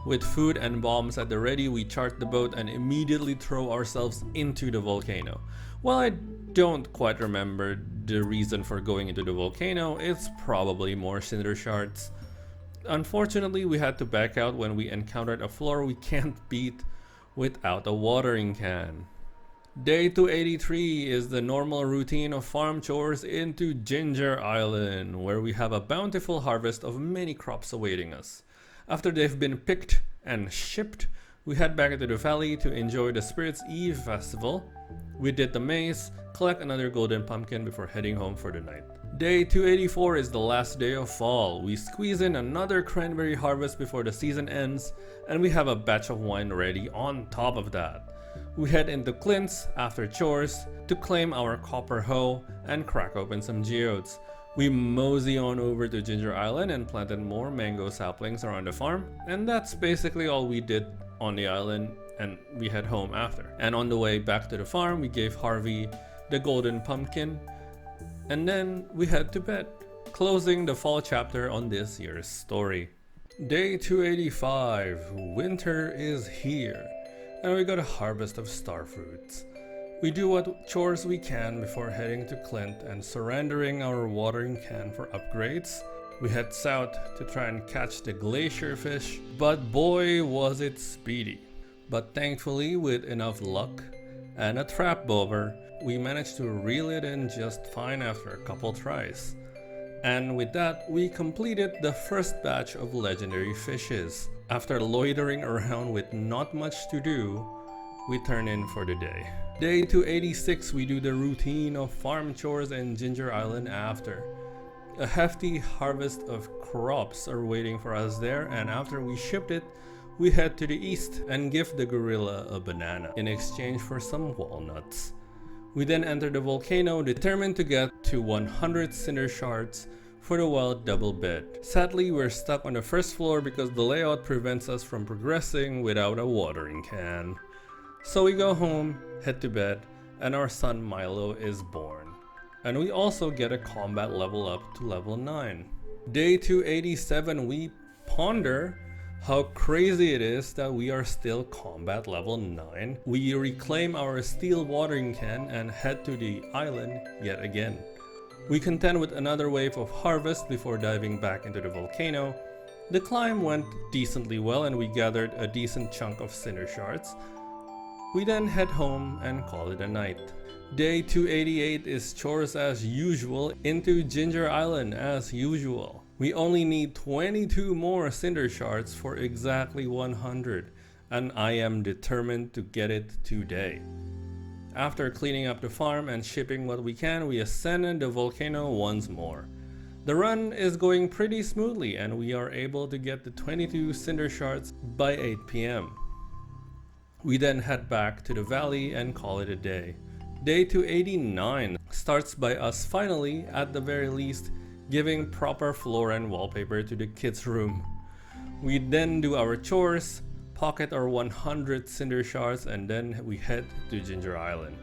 With food and bombs at the ready, we chart the boat and immediately throw ourselves into the volcano. While I don't quite remember the reason for going into the volcano, it's probably more cinder shards. Unfortunately, we had to back out when we encountered a floor we can't beat without a watering can. Day 283 is the normal routine of farm chores into Ginger Island, where we have a bountiful harvest of many crops awaiting us. After they've been picked and shipped, we head back into the valley to enjoy the Spirits Eve festival. We did the maze, collect another golden pumpkin before heading home for the night. Day 284 is the last day of fall. We squeeze in another cranberry harvest before the season ends, and we have a batch of wine ready on top of that. We head into Clint's after chores to claim our copper hoe and crack open some geodes. We mosey on over to Ginger Island and planted more mango saplings around the farm, and that's basically all we did on the island, and we head home after. And on the way back to the farm, we gave Harvey the golden pumpkin, and then we head to bed, closing the fall chapter on this year's story. Day 285, winter is here, and we got a harvest of starfruits. We do what chores we can before heading to Clint and surrendering our watering can for upgrades. We head south to try and catch the glacier fish, but boy was it speedy. But thankfully, with enough luck and a trap bobber, we managed to reel it in just fine after a couple tries. And with that, we completed the first batch of legendary fishes. After loitering around with not much to do, we turn in for the day. Day 286, we do the routine of farm chores in Ginger Island after. A hefty harvest of crops are waiting for us there, and after we shipped it, we head to the east and give the gorilla a banana in exchange for some walnuts. We then enter the volcano, determined to get to 100 cinder shards for the wild double bed. Sadly, we're stuck on the first floor because the layout prevents us from progressing without a watering can. So we go home, head to bed, and our son Milo is born. And we also get a combat level up to level 9. Day 287, we ponder how crazy it is that we are still combat level 9. We reclaim our steel watering can and head to the island yet again. We contend with another wave of harvest before diving back into the volcano. The climb went decently well and we gathered a decent chunk of cinder shards. We then head home and call it a night. Day 288 is chores as usual into Ginger Island as usual. We only need 22 more cinder shards for exactly 100, and I am determined to get it today. After cleaning up the farm and shipping what we can, we ascended the volcano once more. The run is going pretty smoothly and we are able to get the 22 cinder shards by 8 PM. We then head back to the valley and call it a day. Day 289 starts by us finally, at the very least, giving proper floor and wallpaper to the kids' room. We then do our chores, pocket our 100 cinder shards, and then we head to Ginger Island.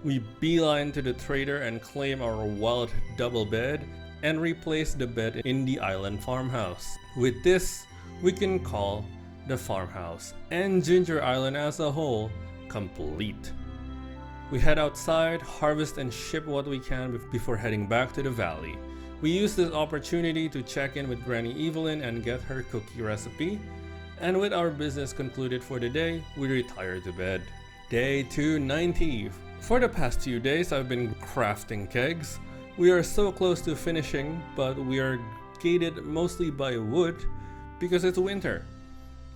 We beeline to the trader and claim our wild double bed and replace the bed in the island farmhouse. With this, we can call the farmhouse and Ginger Island as a whole complete. We head outside, harvest and ship what we can before heading back to the valley. We use this opportunity to check in with Granny Evelyn and get her cookie recipe. And with our business concluded for the day, we retire to bed. Day 290. For the past few days, I've been crafting kegs. We are so close to finishing, but we are gated mostly by wood because it's winter.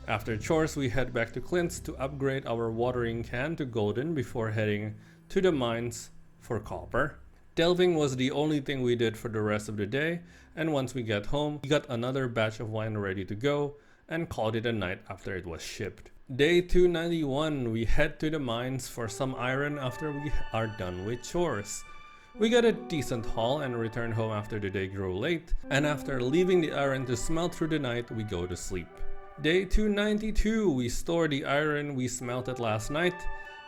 After chores, we head back to Clint's to upgrade our watering can to golden before heading to the mines for copper. Delving was the only thing we did for the rest of the day, and once we get home, we got another batch of wine ready to go and called it a night after it was shipped. Day 291, we head to the mines for some iron after we are done with chores. We got a decent haul and return home after the day grew late, and after leaving the iron to smelt through the night, we go to sleep. Day 292, we store the iron we smelted last night,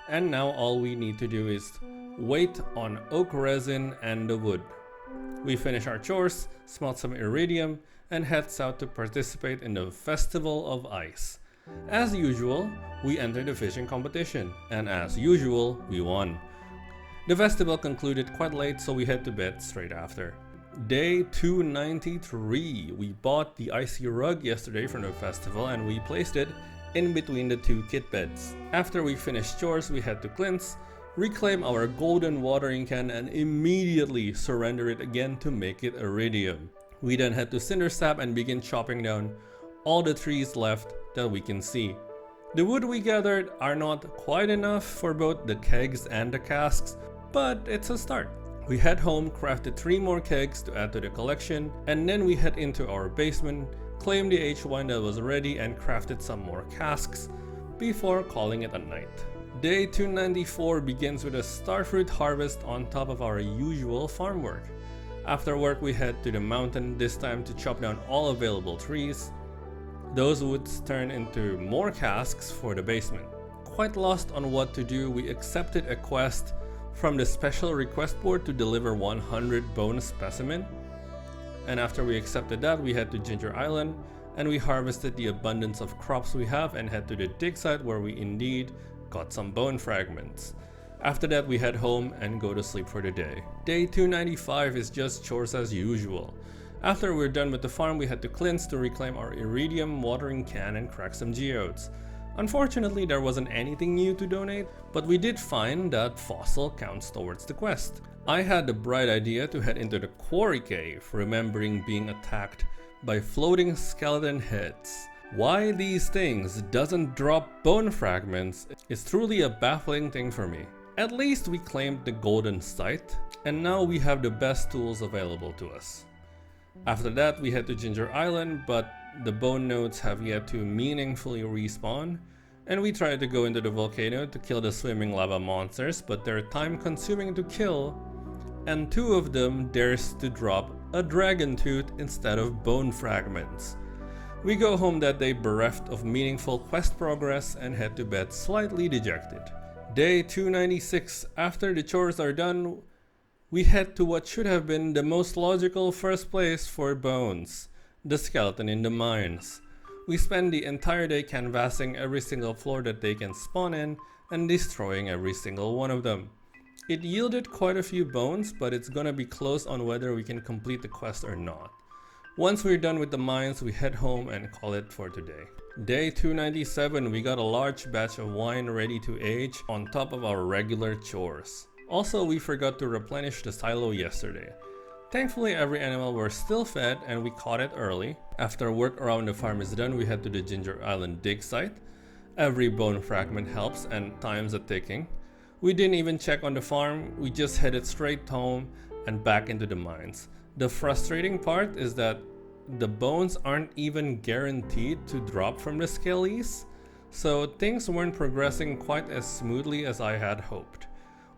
and now all we need to do is wait on oak resin and the wood. We finish our chores, smelt some iridium, and head south to participate in the Festival of Ice. As usual, we entered the fishing competition, and as usual, we won. The festival concluded quite late, so we head to bed straight after. Day 293, we bought the icy rug yesterday from the festival and we placed it in between the two kit beds. After we finished chores, we head to Clint's, reclaim our golden watering can and immediately surrender it again to make it iridium. We then head to Cindersap and begin chopping down all the trees left that we can see. The wood we gathered are not quite enough for both the kegs and the casks, but it's a start. We head home, crafted 3 more kegs to add to the collection, and then we head into our basement, claimed the aged wine that was ready and crafted some more casks before calling it a night. Day 294 begins with a starfruit harvest on top of our usual farm work. After work we head to the mountain, this time to chop down all available trees. Those woods turn into more casks for the basement. Quite lost on what to do, we accepted a quest from the special request board to deliver 100 bone specimen. And after we accepted that, we head to Ginger Island and we harvested the abundance of crops we have and head to the dig site where we indeed got some bone fragments. After that, we head home and go to sleep for the day. Day 295 is just chores as usual. After we're done with the farm, we head to Clint's to reclaim our iridium watering can and crack some geodes. Unfortunately, there wasn't anything new to donate, but we did find that fossil counts towards the quest. I had the bright idea to head into the quarry cave, remembering being attacked by floating skeleton heads. Why these things doesn't drop bone fragments is truly a baffling thing for me. At least we claimed the golden site, and now we have the best tools available to us. After that, we head to Ginger Island, but the bone nodes have yet to meaningfully respawn, and we try to go into the volcano to kill the swimming lava monsters, but they're time consuming to kill, and 2 of them dares to drop a dragon tooth instead of bone fragments. We go home that day bereft of meaningful quest progress and head to bed slightly dejected. Day 296, after the chores are done, we head to what should have been the most logical first place for bones, the skeleton in the mines. We spend the entire day canvassing every single floor that they can spawn in and destroying every single one of them. It yielded quite a few bones, but it's gonna be close on whether we can complete the quest or not. Once we're done with the mines, we head home and call it for today. Day 297, we got a large batch of wine ready to age on top of our regular chores. Also, we forgot to replenish the silo yesterday. Thankfully, every animal were still fed and we caught it early. After work around the farm is done, we head to the Ginger Island dig site. Every bone fragment helps and time's a ticking. We didn't even check on the farm, we just headed straight home and back into the mines. The frustrating part is that the bones aren't even guaranteed to drop from the skellies, so things weren't progressing quite as smoothly as I had hoped.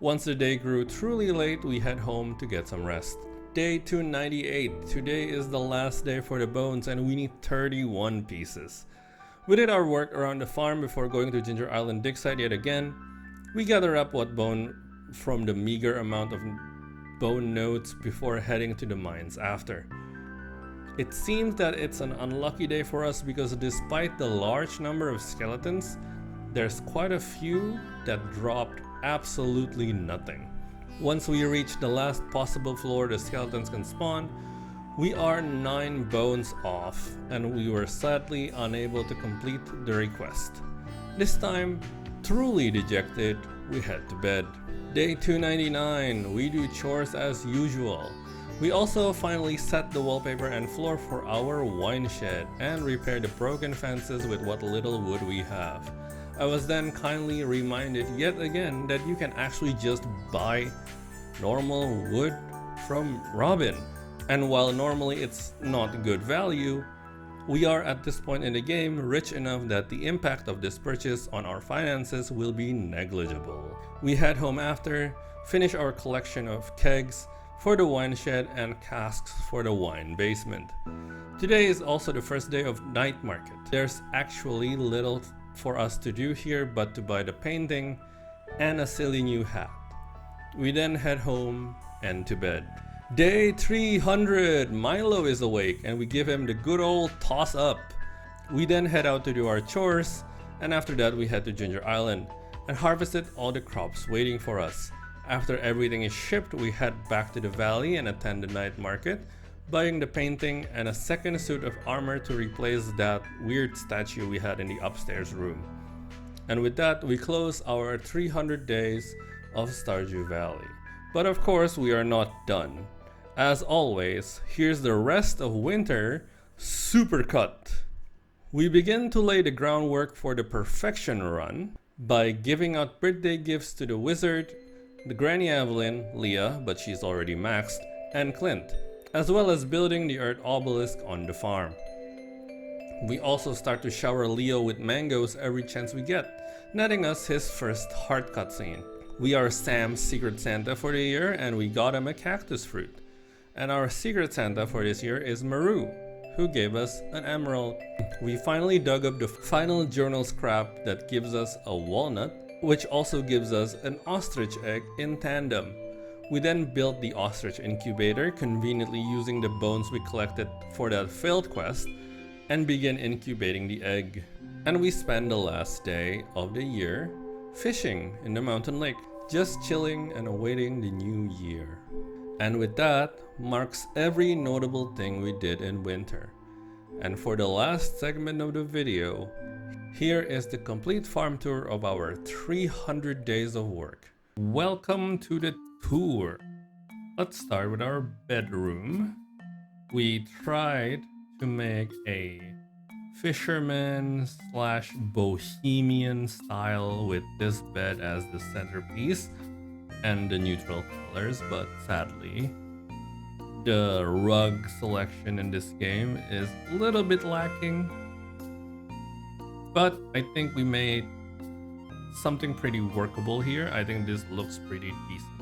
Once the day grew truly late, we head home to get some rest. Day 298. Today is the last day for the bones and we need 31 pieces. We did our work around the farm before going to Ginger Island dig site yet again. We gather up what bone from the meager amount of bone nodes before heading to the mines after. It seems that it's an unlucky day for us because despite the large number of skeletons, there's quite a few that dropped absolutely nothing. Once we reach the last possible floor the skeletons can spawn, we are 9 bones off and we were sadly unable to complete the request. This time, truly dejected, we head to bed. Day 299, we do chores as usual. We also finally set the wallpaper and floor for our wine shed and repair the broken fences with what little wood we have. I was then kindly reminded yet again that you can actually just buy normal wood from Robin. And while normally it's not good value, We are at this point in the game rich enough that the impact of this purchase on our finances will be negligible. We head home after, finish our collection of kegs for the wine shed and casks for the wine basement. Today is also the first day of night market. There's actually little for us to do here but to buy the painting and a silly new hat. We then head home and to bed. Day 300! Milo is awake and we give him the good old toss up. We then head out to do our chores, and after that we head to Ginger Island and harvested all the crops waiting for us. After everything is shipped, we head back to the valley and attend the night market, buying the painting and a second suit of armor to replace that weird statue we had in the upstairs room. And with that, we close our 300 days of Stardew Valley. But of course, we are not done. As always, here's the rest of winter supercut. We begin to lay the groundwork for the perfection run by giving out birthday gifts to the wizard, the Granny Evelyn, Leah, but she's already maxed, and Clint, as well as building the earth obelisk on the farm. We also start to shower Leo with mangoes every chance we get, netting us his first heart cutscene. We are Sam's Secret Santa for the year and we got him a cactus fruit. And our Secret Santa for this year is Maru, who gave us an emerald. We finally dug up the final journal scrap that gives us a walnut, which also gives us an ostrich egg in tandem. We then built the ostrich incubator, conveniently using the bones we collected for that failed quest, and begin incubating the egg. And we spend the last day of the year fishing in the mountain lake, just chilling and awaiting the new year. And with that marks every notable thing we did in winter. And for the last segment of the video, here is the complete farm tour of our 300 days of work. Welcome to the tour. Let's start with our bedroom. We tried to make a fisherman slash bohemian style with this bed as the centerpiece and the neutral colors, but sadly the rug selection in this game is a little bit lacking, but I think we made something pretty workable here. I think this looks pretty decent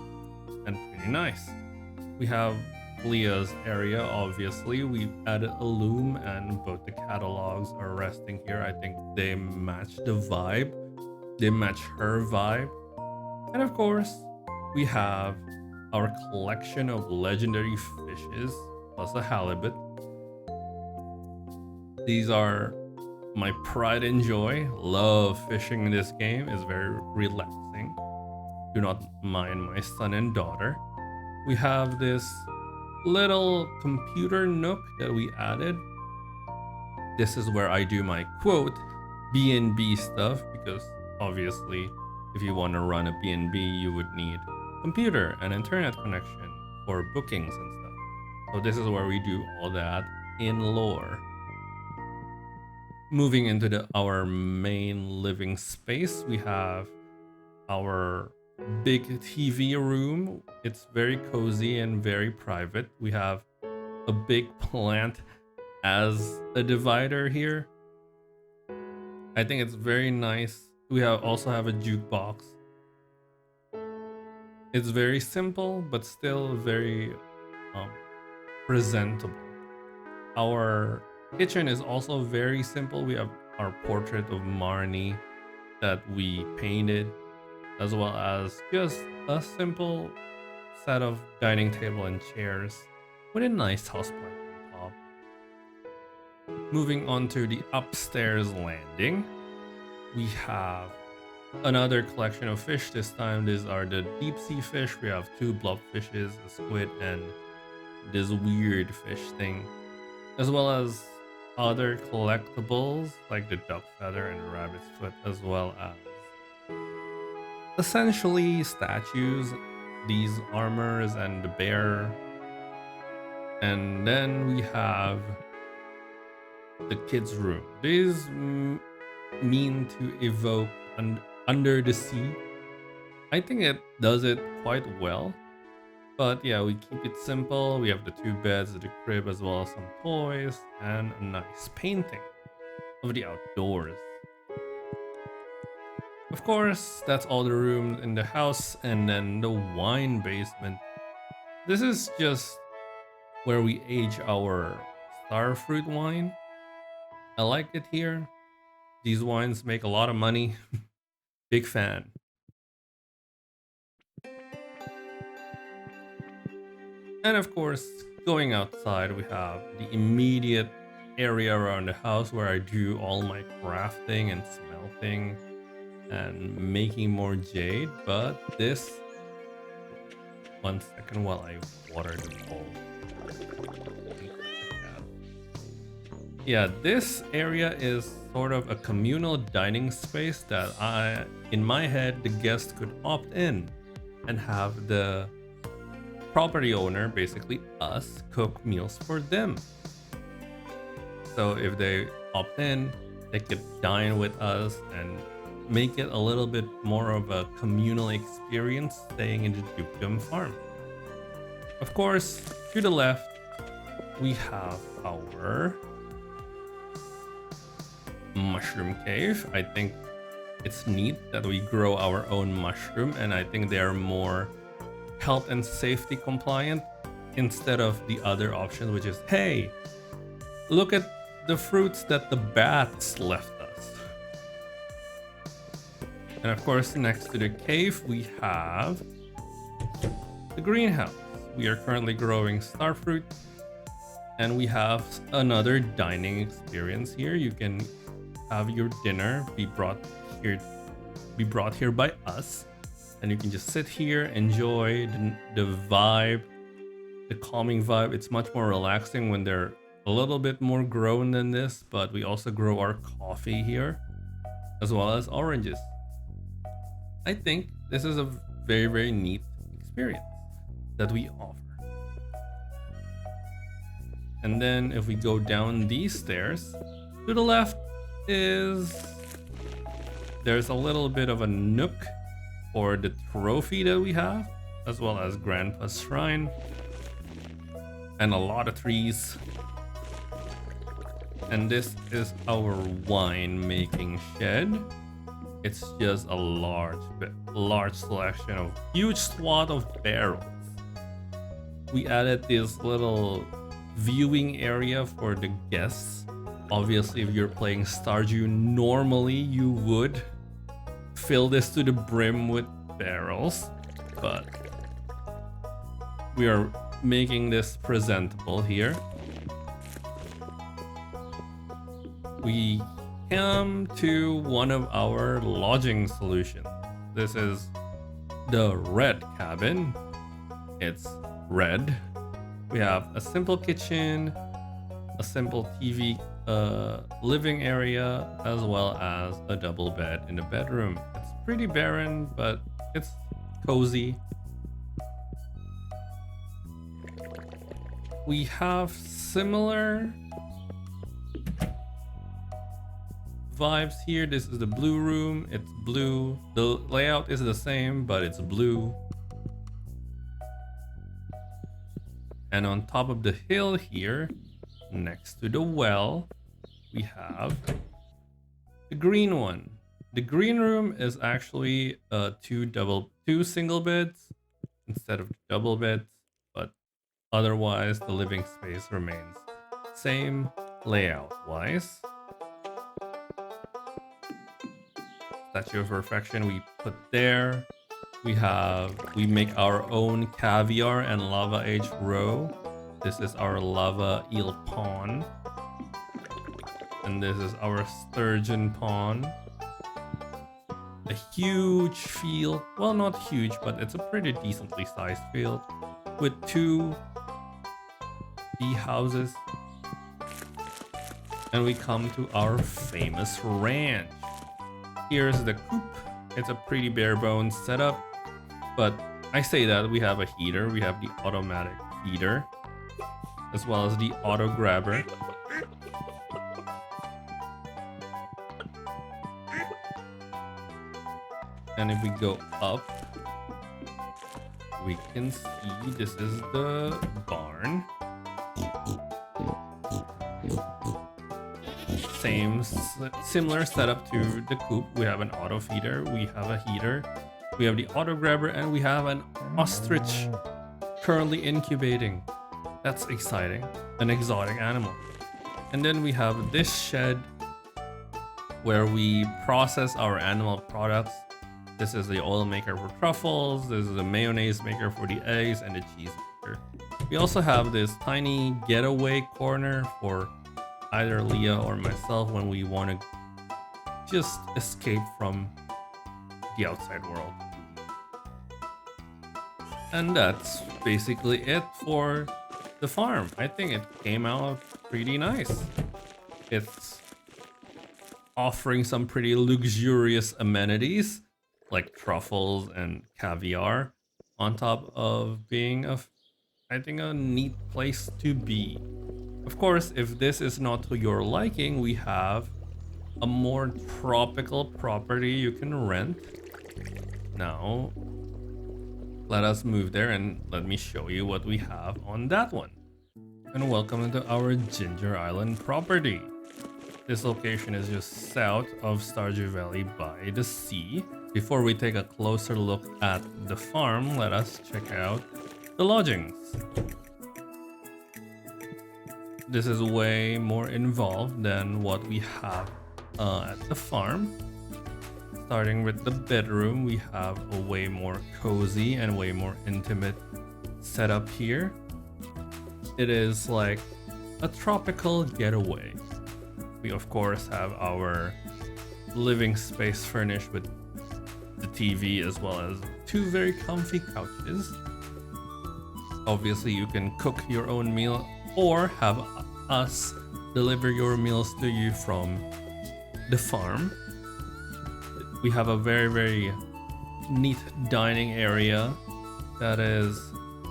and pretty nice. We have Leah's area, obviously. We added a loom and both the catalogs are resting here. I think they match the vibe. They match her vibe. And of course, we have our collection of legendary fishes, plus a halibut. These are my pride and joy. Love fishing in this game. It's very relaxing. Do not mind my son and daughter. We have this little computer nook that we added. This is where I do my quote BNB stuff, because obviously if you want to run a BNB you would need computer and internet connection for bookings and stuff. So this is where we do all that in lore. Moving into our main living space, we have our big TV room. It's very cozy and very private. We have a big plant as a divider here. I think it's very nice. We also have a jukebox. It's very simple but still very presentable. Our kitchen is also very simple. We have our portrait of Marnie that we painted, as well as just a simple set of dining table and chairs with a nice houseplant on top. Moving on to the upstairs landing, we have another collection of fish. This time these are the deep sea fish. We have 2 blobfishes, a squid, and this weird fish thing, as well as other collectibles like the duck feather and the rabbit's foot, as well as essentially statues, these armors and the bear. And then we have the kids' room. These mean to evoke under the sea. I think it does it quite well, But yeah, we keep it simple. We have the 2 beds, the crib, as well as some toys, and a nice painting of the outdoors. Of course, that's all the rooms in the house, and then the wine basement. This is just where we age our starfruit wine. I like it here. These wines make a lot of money. Big fan. And of course, going outside, we have the immediate area around the house where I do all my crafting and smelting and making more jade. But this, 1 second while I water the bowl. Yeah, this area is sort of a communal dining space that in my head, the guest could opt in and have the property owner, basically us, cook meals for them. So if they opt in, they could dine with us and make it a little bit more of a communal experience staying in the Dukedom farm. Of course, to the left, we have our mushroom cave. I think it's neat that we grow our own mushroom, and I think they are more health and safety compliant instead of the other option, which is, hey, look at the fruits that the bats left us. And of course, next to the cave, we have the greenhouse. We are currently growing starfruit, and we have another dining experience here. You can have your dinner be brought here by us, and you can just sit here, enjoy the vibe, the calming vibe. It's much more relaxing when they're a little bit more grown than this, but we also grow our coffee here as well as oranges. I think this is a very, very neat experience that we offer. And then if we go down these stairs, to the left there's a little bit of a nook for the trophy that we have, as well as Grandpa's shrine, and a lot of trees. And this is our wine making shed. It's just a large selection of huge swath of barrels. We added this little viewing area for the guests. Obviously, if you're playing Stardew, normally you would fill this to the brim with barrels, but we are making this presentable here. We come to one of our lodging solutions. This is the red cabin. It's red. We have a simple kitchen, a simple TV living area, as well as a double bed in the bedroom. It's pretty barren, but it's cozy. We have similar vibes here. This is the blue room. It's blue. The layout is the same, but it's blue. And on top of the hill here, next to the well, we have the green one. The green room is actually two single beds instead of double beds, but otherwise the living space remains same layout wise. Statue of Perfection we put there. We make our own caviar and lava age roe. This is our lava eel pond. And this is our sturgeon pond. A huge field. Well, not huge, but it's a pretty decently sized field with 2 bee houses. And we come to our famous ranch. Here's the coop. It's a pretty bare bones setup, but I say that we have a heater. We have the automatic feeder, as well as the auto grabber. And if we go up, we can see, this is the barn. Similar setup to the coop. We have an auto feeder, we have a heater, we have the auto grabber, and we have an ostrich currently incubating. That's exciting, an exotic animal. And then we have this shed where we process our animal products. This is the oil maker for truffles, this is the mayonnaise maker for the eggs, and the cheese maker. We also have this tiny getaway corner for either Leah or myself when we want to just escape from the outside world. And that's basically it for the farm. I think it came out pretty nice. It's offering some pretty luxurious amenities like truffles and caviar, on top of being I think a neat place to be. Of course, if this is not to your liking, we have a more tropical property you can rent. Now, let us move there and let me show you what we have on that one. And welcome to our Ginger Island property. This location is just south of Stardew Valley by the sea. Before we take a closer look at the farm, let us check out the lodgings. This is way more involved than what we have at the farm. Starting with the bedroom, we have a way more cozy and way more intimate setup here. It is like a tropical getaway. We of course have our living space furnished with the TV as well as two very comfy couches. Obviously you can cook your own meal or have us deliver your meals to you from the farm. We have a very neat dining area that is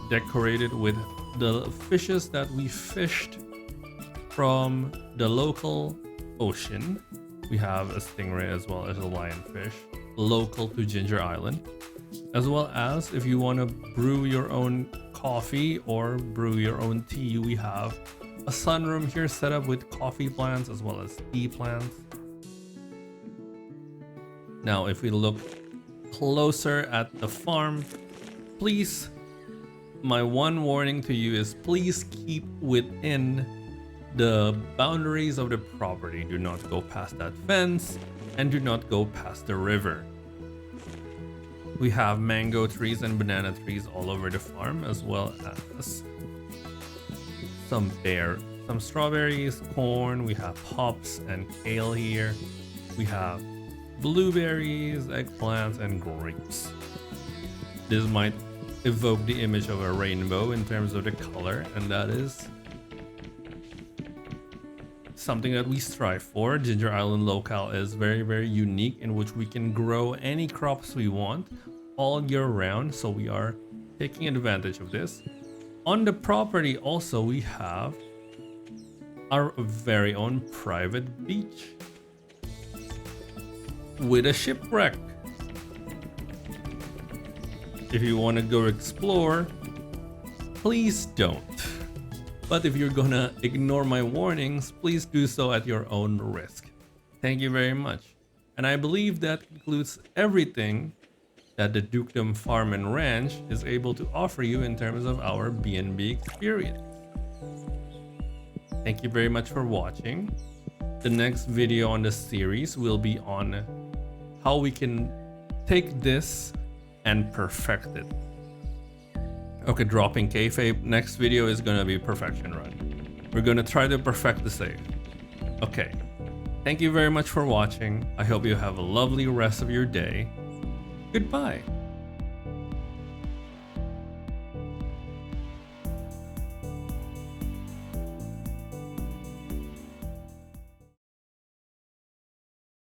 decorated with the fishes that we fished from the local ocean. We have a stingray as well as a lionfish, local to Ginger Island. As well as if you want to brew your own coffee or brew your own tea, we have a sunroom here set up with coffee plants as well as tea plants. Now, if we look closer at the farm, please, my one warning to you is please keep within the boundaries of the property. Do not go past that fence and do not go past the river. We have mango trees and banana trees all over the farm, as well as some strawberries, corn. We have hops and kale here. We have blueberries, eggplants, and grapes. This might evoke the image of a rainbow in terms of the color, and that is something that we strive for. Ginger Island locale is very unique, in which we can grow any crops we want all year round, so we are taking advantage of this. On the property also we have our very own private beach with a shipwreck. If you want to go explore, please don't. But if you're gonna ignore my warnings, please do so at your own risk. Thank you very much. And I believe that concludes everything that the Dukedom Farm and Ranch is able to offer you in terms of our BNB experience. Thank you very much for watching. The next video on the series will be on how we can take this and perfect it. Okay, dropping kayfabe. Next video is gonna be perfection run. We're gonna try to perfect the save. Okay, thank you very much for watching. I hope you have a lovely rest of your day. Goodbye.